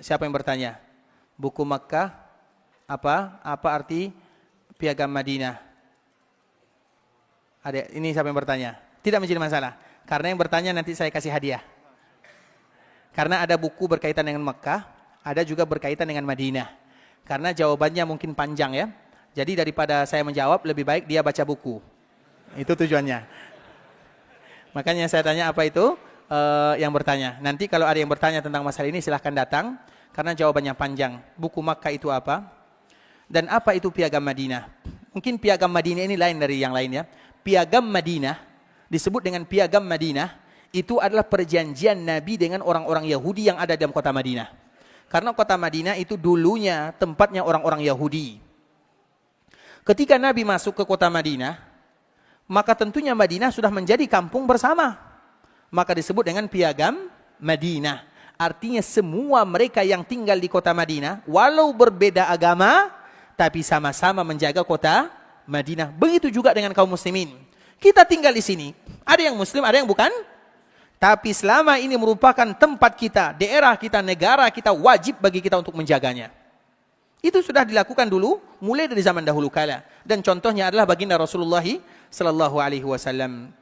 Siapa yang bertanya? Buku Makkah apa? Apa arti piagam Madinah? Ada, ini siapa yang bertanya? Tidak menjadi masalah, karena yang bertanya nanti saya kasih hadiah. Karena ada buku berkaitan dengan Mekah, ada juga berkaitan dengan Madinah. Karena jawabannya mungkin panjang ya. Jadi daripada saya menjawab, lebih baik dia baca buku. Itu tujuannya. Makanya saya tanya apa itu yang bertanya. Nanti kalau ada yang bertanya tentang masalah ini silahkan datang. Karena jawabannya panjang. Buku Makkah itu apa? Dan apa itu piagam Madinah? Mungkin piagam Madinah ini lain dari yang lain ya. Piagam Madinah disebut dengan piagam Madinah. Itu adalah perjanjian Nabi dengan orang-orang Yahudi yang ada dalam kota Madinah. Karena kota Madinah itu dulunya tempatnya orang-orang Yahudi. Ketika Nabi masuk ke kota Madinah, maka tentunya Madinah sudah menjadi kampung bersama. Maka disebut dengan piagam Madinah. Artinya semua mereka yang tinggal di kota Madinah, walau berbeda agama, tapi sama-sama menjaga kota Madinah. Begitu juga dengan kaum muslimin. Kita tinggal di sini. Ada yang muslim, ada yang bukan. Tapi selama ini merupakan tempat kita, daerah kita, negara kita, wajib bagi kita untuk menjaganya. Itu sudah dilakukan dulu, mulai dari zaman dahulu kala. Dan contohnya adalah baginda Rasulullah sallallahu alaihi wasallam.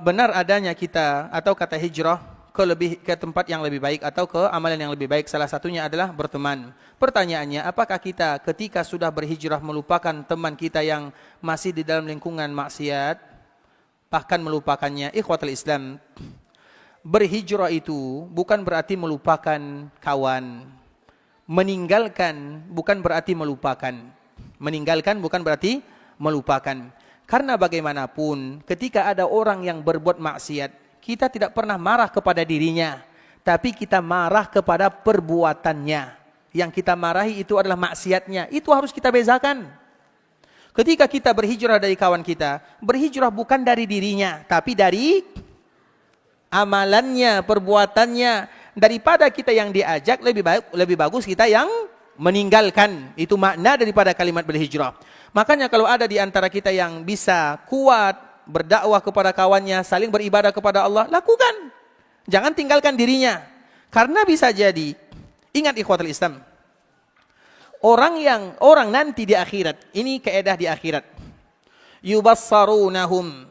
Benar adanya kita atau kata hijrah ke tempat yang lebih baik atau ke amalan yang lebih baik, salah satunya adalah berteman. Pertanyaannya, apakah kita ketika sudah berhijrah melupakan teman kita yang masih di dalam lingkungan maksiat, bahkan melupakannya? Ikhwatul Islam, berhijrah itu bukan berarti melupakan kawan. Meninggalkan bukan berarti melupakan. Meninggalkan bukan berarti melupakan. Karena bagaimanapun ketika ada orang yang berbuat maksiat, kita tidak pernah marah kepada dirinya, tapi kita marah kepada perbuatannya. Yang kita marahi itu adalah maksiatnya. Itu harus kita bezakan. Ketika kita berhijrah dari kawan kita, berhijrah bukan dari dirinya, tapi dari amalannya, perbuatannya. Daripada kita yang diajak, lebih bagus kita yang meninggalkan. Itu makna daripada kalimat berhijrah. Makanya kalau ada di antara kita yang bisa kuat berdakwah kepada kawannya, saling beribadah kepada Allah, lakukan. Jangan tinggalkan dirinya. Karena bisa jadi, ingat ikhwatul Islam, orang nanti di akhirat, ini kaedah di akhirat. Yubassarunahum,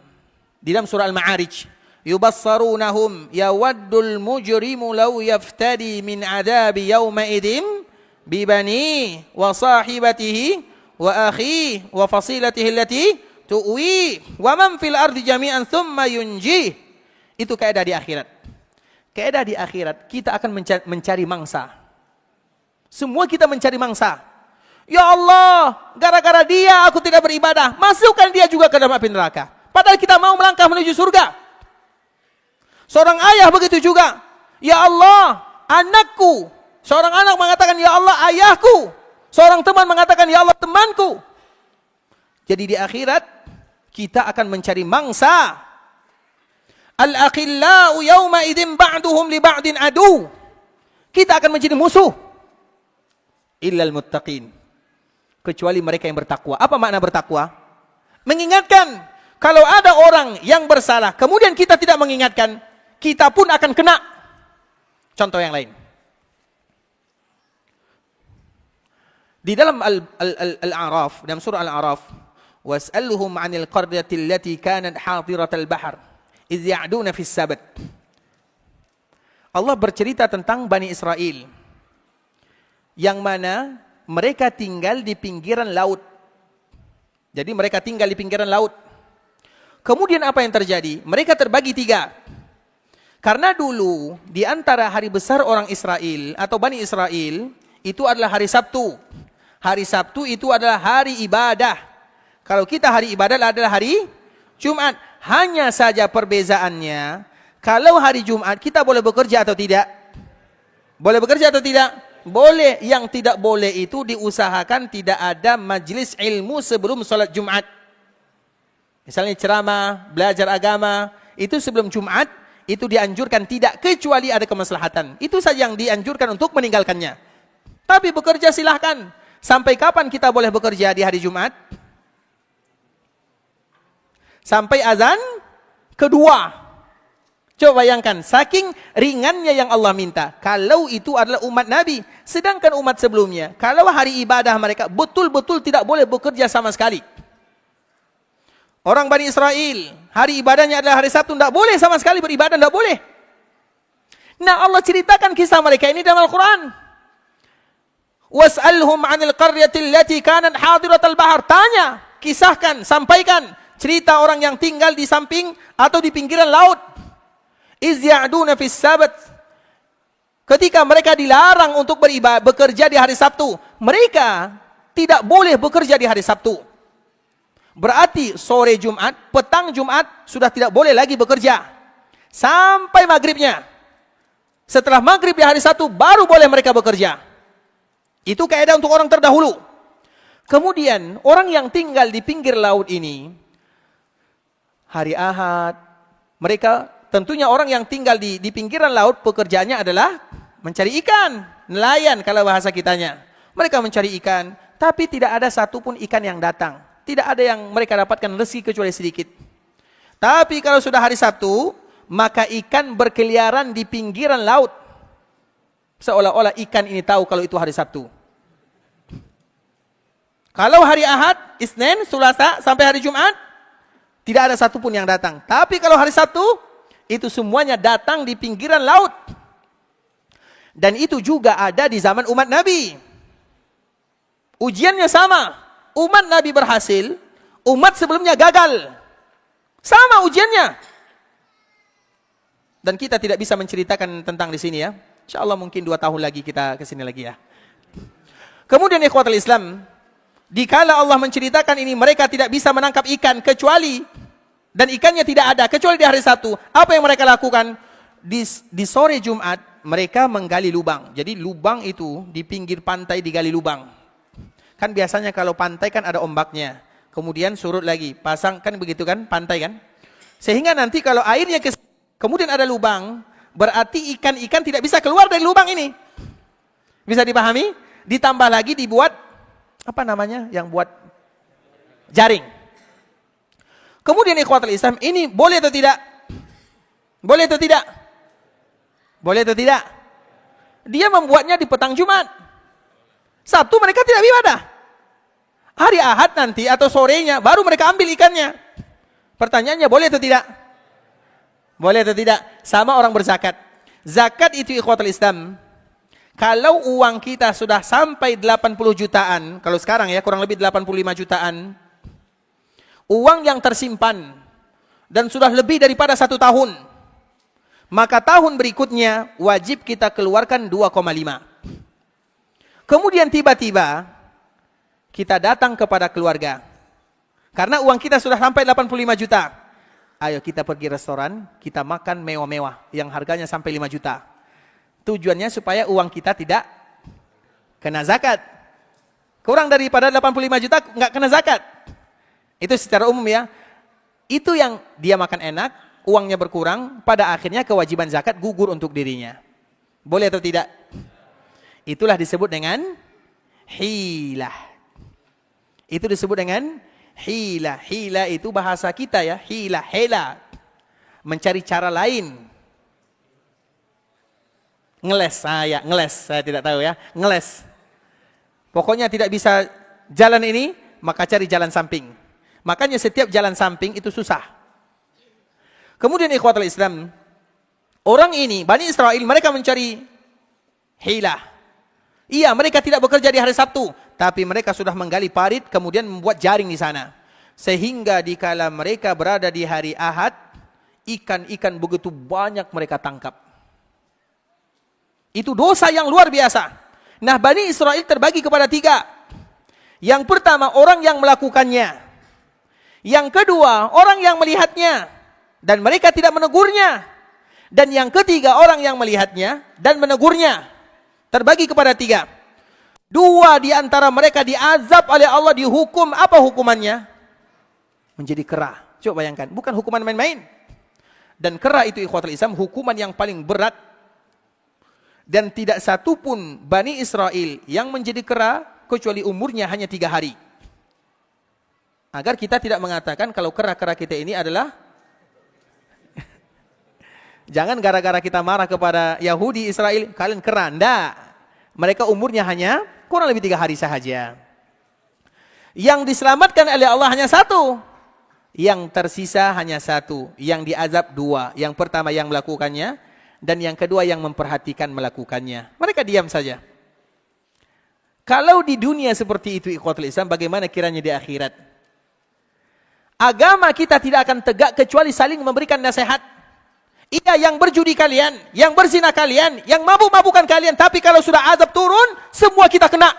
di dalam surah Al-Ma'arij, yubassarunahum yawaddul mujrimu law yaftadi min adabi yawma idim bibani wa sahibatihi wa akhi wa fasilatihi allati tu'wi wa man fil ardi jami'an thumma yunjih. Itu kaidah di akhirat. Kaidah di akhirat, kita akan mencari mangsa. Semua kita mencari mangsa. Ya Allah, gara-gara dia aku tidak beribadah, masukkan dia juga ke dalam api neraka. Padahal kita mau melangkah menuju surga. Seorang ayah begitu juga. Ya Allah, anakku. Seorang anak mengatakan, ya Allah, ayahku. Seorang teman mengatakan, ya Allah, temanku. Jadi di akhirat, kita akan mencari mangsa. Al-akhillau yawma idin ba'duhum li ba'din adu. Kita akan menjadi musuh. Illal muttaqin. Kecuali mereka yang bertakwa. Apa makna bertakwa? Mengingatkan. Kalau ada orang yang bersalah, kemudian kita tidak mengingatkan, kita pun akan kena. Contoh yang lain. Di dalam Al-A'raf, dalam surah Al-A'raf, was'alhum 'anil qaryati allati kanat hadiratal bahr idh ya'duna fis sabt. Allah bercerita tentang Bani Israel yang mana mereka tinggal di pinggiran laut. Jadi mereka tinggal di pinggiran laut. Kemudian apa yang terjadi? Mereka terbagi 3. Karena dulu di antara hari besar orang Israel atau Bani Israel itu adalah hari Sabtu. Hari Sabtu itu adalah hari ibadah. Kalau kita hari ibadah adalah hari Jumat. Hanya saja perbezaannya, kalau hari Jumat kita boleh bekerja atau tidak? Boleh bekerja atau tidak? Boleh. Yang tidak boleh itu diusahakan tidak ada majlis ilmu sebelum sholat Jumat. Misalnya ceramah, belajar agama, itu sebelum Jumat, itu dianjurkan tidak, kecuali ada kemaslahatan. Itu saja yang dianjurkan untuk meninggalkannya. Tapi bekerja silahkan. Sampai kapan kita boleh bekerja di hari Jumat? Sampai azan kedua. Coba bayangkan, saking ringannya yang Allah minta. Kalau itu adalah umat Nabi. Sedangkan umat sebelumnya, kalau hari ibadah mereka betul-betul tidak boleh bekerja sama sekali. Orang Bani Israel, hari ibadahnya adalah hari Sabtu, tidak boleh sama sekali beribadah, tidak boleh. Nah, Allah ceritakan kisah mereka ini dalam Al-Quran. Was'alhum 'anil qaryati allati kanat hadiratal bahr. Tanya, kisahkan, sampaikan cerita orang yang tinggal di samping atau di pinggiran laut. Iz ya'duna fis sabt. Ketika mereka dilarang untuk bekerja di hari Sabtu, mereka tidak boleh bekerja di hari Sabtu. Berarti sore Jumat, petang Jumat sudah tidak boleh lagi bekerja. Sampai maghribnya. Setelah maghrib di hari Sabtu baru boleh mereka bekerja. Itu kaidah untuk orang terdahulu. Kemudian orang yang tinggal di pinggir laut ini, hari Ahad, mereka tentunya orang yang tinggal di pinggiran laut pekerjaannya adalah mencari ikan, nelayan kalau bahasa kitanya. Mereka mencari ikan, tapi tidak ada satupun ikan yang datang. Tidak ada yang mereka dapatkan rezeki kecuali sedikit. Tapi kalau sudah hari Sabtu, maka ikan berkeliaran di pinggiran laut. Seolah-olah ikan ini tahu kalau itu hari Sabtu. Kalau hari Ahad, Isnin, Selasa, sampai hari Jumat, tidak ada satupun yang datang. Tapi kalau hari Sabtu, itu semuanya datang di pinggiran laut. Dan itu juga ada di zaman umat Nabi. Ujiannya sama. Umat Nabi berhasil, umat sebelumnya gagal. Sama ujiannya. Dan kita tidak bisa menceritakan tentang di sini ya. InsyaAllah mungkin 2 tahun lagi kita ke sini lagi ya. Kemudian ikhwatul Islam, dikala Allah menceritakan ini, mereka tidak bisa menangkap ikan kecuali, dan ikannya tidak ada kecuali di hari Sabtu. Apa yang mereka lakukan? Di sore Jumat mereka menggali lubang. Jadi lubang itu di pinggir pantai digali lubang. Kan biasanya kalau pantai kan ada ombaknya. Kemudian surut lagi, pasang, kan begitu kan, pantai kan. Sehingga nanti kalau airnya kemudian ada lubang, berarti ikan-ikan tidak bisa keluar dari lubang ini. Bisa dipahami? ditambah lagi dibuat apa namanya yang buat jaring. Kemudian ikhwatul Islam, ini boleh atau tidak? Boleh atau tidak? Boleh atau tidak? Dia membuatnya di petang Jumat. Sabtu mereka tidak beribadah. Hari Ahad nanti atau sorenya baru mereka ambil ikannya. Pertanyaannya boleh atau tidak? Boleh atau tidak? Sama orang berzakat. Zakat itu ikhwatul Islam. Kalau uang kita sudah sampai 80 jutaan, kalau sekarang ya kurang lebih 85 jutaan, uang yang tersimpan dan sudah lebih daripada 1 tahun, maka tahun berikutnya wajib kita keluarkan 2,5. Kemudian tiba-tiba kita datang kepada keluarga. Karena uang kita sudah sampai 85 juta. Ayo kita pergi restoran, kita makan mewah-mewah yang harganya sampai 5 juta. Tujuannya supaya uang kita tidak kena zakat. Kurang daripada 85 juta nggak kena zakat. Itu secara umum ya. Itu yang dia makan enak, uangnya berkurang, pada akhirnya kewajiban zakat gugur untuk dirinya. Boleh atau tidak? Itulah disebut dengan hilah. Itu disebut dengan hilah. Hilah itu bahasa kita ya, hilah, hela. Mencari cara lain. Ngeles, saya tidak tahu ya, ngeles. Pokoknya tidak bisa jalan ini, maka cari jalan samping. Makanya setiap jalan samping itu susah. Kemudian ikhwatul Islam, orang ini, Bani Israel, mereka mencari hilah. Iya, mereka tidak bekerja di hari Sabtu, tapi mereka sudah menggali parit, kemudian membuat jaring di sana. Sehingga dikala mereka berada di hari Ahad, ikan-ikan begitu banyak mereka tangkap. Itu dosa yang luar biasa. Nah, Bani Israel terbagi kepada 3. Yang pertama, orang yang melakukannya. Yang kedua, orang yang melihatnya. Dan mereka tidak menegurnya. Dan yang ketiga, orang yang melihatnya dan menegurnya. Terbagi kepada 3. 2 di antara mereka diazab oleh Allah, dihukum. Apa hukumannya? Menjadi kera. Coba bayangkan, bukan hukuman main-main. Dan kera itu ikhwatul Islam, hukuman yang paling berat. Dan tidak satu pun Bani Israel yang menjadi kera kecuali umurnya hanya 3 hari. Agar kita tidak mengatakan kalau kera-kera kita ini adalah jangan gara-gara kita marah kepada Yahudi Israel, kalian kera. Nggak. Mereka umurnya hanya kurang lebih 3 hari sahaja. Yang diselamatkan oleh Allah hanya 1. Yang tersisa hanya 1. Yang diazab 2. Yang pertama yang melakukannya. Dan yang kedua yang memperhatikan melakukannya. Mereka diam saja. Kalau di dunia seperti itu ikhwatul Islam, bagaimana kiranya di akhirat? Agama kita tidak akan tegak kecuali saling memberikan nasihat. Iya, yang berjudi kalian, yang berzina kalian, yang mabuk-mabukan kalian, tapi kalau sudah azab turun, semua kita kena.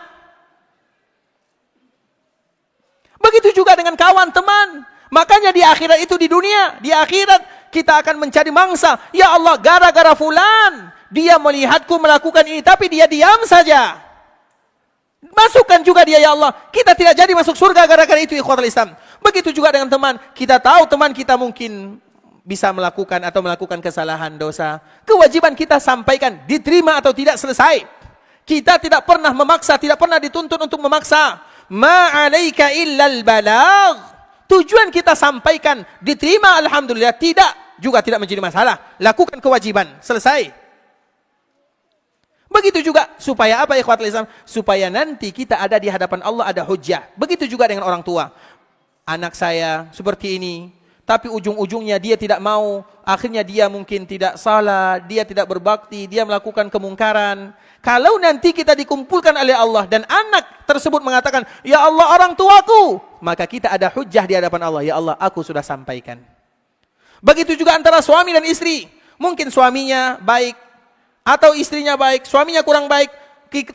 Begitu juga dengan kawan, teman. Makanya di akhirat itu di dunia, di akhirat kita akan mencari mangsa. Ya Allah, gara-gara fulan, dia melihatku melakukan ini, tapi dia diam saja. Masukkan juga dia ya Allah. Kita tidak jadi masuk surga gara-gara itu ikhwatul Islam. Begitu juga dengan teman. Kita tahu teman kita mungkin bisa melakukan atau melakukan kesalahan dosa. Kewajiban kita sampaikan, diterima atau tidak selesai. Kita tidak pernah memaksa, tidak pernah dituntut untuk memaksa. Ma'alaika illal balagh. Tujuan kita sampaikan, diterima alhamdulillah, tidak juga tidak menjadi masalah. Lakukan kewajiban, selesai. Begitu juga supaya apa ikhwatul Islam? Supaya nanti kita ada di hadapan Allah ada hujjah. Begitu juga dengan orang tua. Anak saya seperti ini, tapi ujung-ujungnya dia tidak mau, akhirnya dia mungkin tidak salah, dia tidak berbakti, dia melakukan kemungkaran. Kalau nanti kita dikumpulkan oleh Allah dan anak tersebut mengatakan, ya Allah orang tuaku, maka kita ada hujjah di hadapan Allah. Ya Allah, aku sudah sampaikan. Begitu juga antara suami dan istri. Mungkin suaminya baik atau istrinya baik, suaminya kurang baik.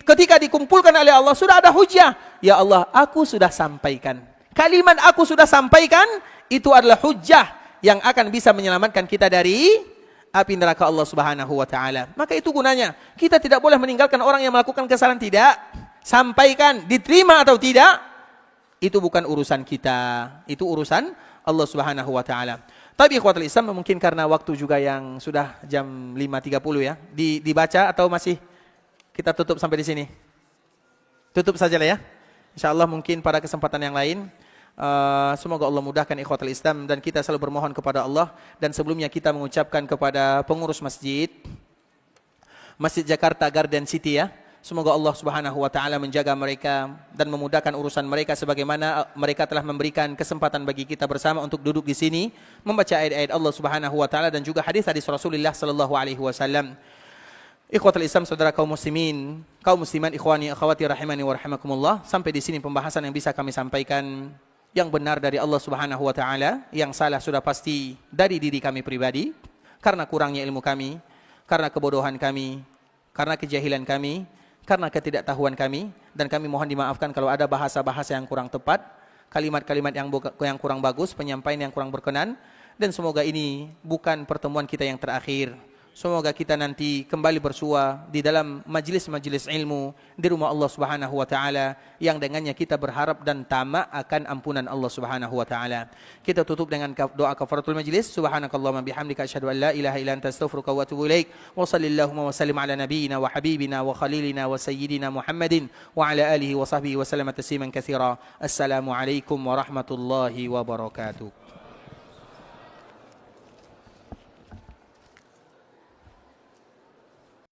Ketika dikumpulkan oleh Allah, sudah ada hujjah. Ya Allah, aku sudah sampaikan. Kalimat aku sudah sampaikan, itu adalah hujjah yang akan bisa menyelamatkan kita dari api neraka Allah Subhanahu wa taala. Maka itu gunanya. Kita tidak boleh meninggalkan orang yang melakukan kesalahan, tidak. Sampaikan, diterima atau tidak, itu bukan urusan kita. Itu urusan Allah Subhanahu wa taala. Tapi ikhwatul Islam, mungkin karena waktu juga yang sudah jam 5.30 ya. Dibaca atau masih kita tutup sampai di sini? Tutup saja lah ya. InsyaAllah mungkin pada kesempatan yang lain. Semoga Allah mudahkan ikhwatul Islam dan kita selalu bermohon kepada Allah. Dan sebelumnya kita mengucapkan kepada pengurus Masjid Jakarta Garden City ya. Semoga Allah Subhanahu wa taala menjaga mereka dan memudahkan urusan mereka sebagaimana mereka telah memberikan kesempatan bagi kita bersama untuk duduk di sini membaca ayat-ayat Allah Subhanahu wa taala dan juga hadis-hadis Rasulullah sallallahu alaihi wasallam. Ikhwatul Islam, saudara kaum muslimin, kaum muslimat, ikhwani akhwati rahimani wa rahimakumullah. Sampai di sini pembahasan yang bisa kami sampaikan. Yang benar dari Allah Subhanahu wa taala, yang salah sudah pasti dari diri kami pribadi karena kurangnya ilmu kami, karena kebodohan kami, karena kejahilan kami, karena ketidaktahuan kami, dan kami mohon dimaafkan kalau ada bahasa-bahasa yang kurang tepat, kalimat-kalimat yang kurang bagus, penyampaian yang kurang berkenan, dan semoga ini bukan pertemuan kita yang terakhir. Semoga kita nanti kembali bersua di dalam majlis-majlis ilmu di rumah Allah Subhanahu wa taala yang dengannya kita berharap dan tamak akan ampunan Allah Subhanahu wa taala. Kita tutup dengan doa kafaratul majlis. Subhanakallahumma bihamdika asyhadu an la ilaha illa anta astaghfiruka wa atubu ilaik. Wa sallallahu wa sallim ala nabiyyina wa habibina wa khalilina wa sayyidina Muhammadin wa ala alihi wa sahbihi wa sallama tasliman katsira. Assalamu alaikum warahmatullahi wabarakatuh.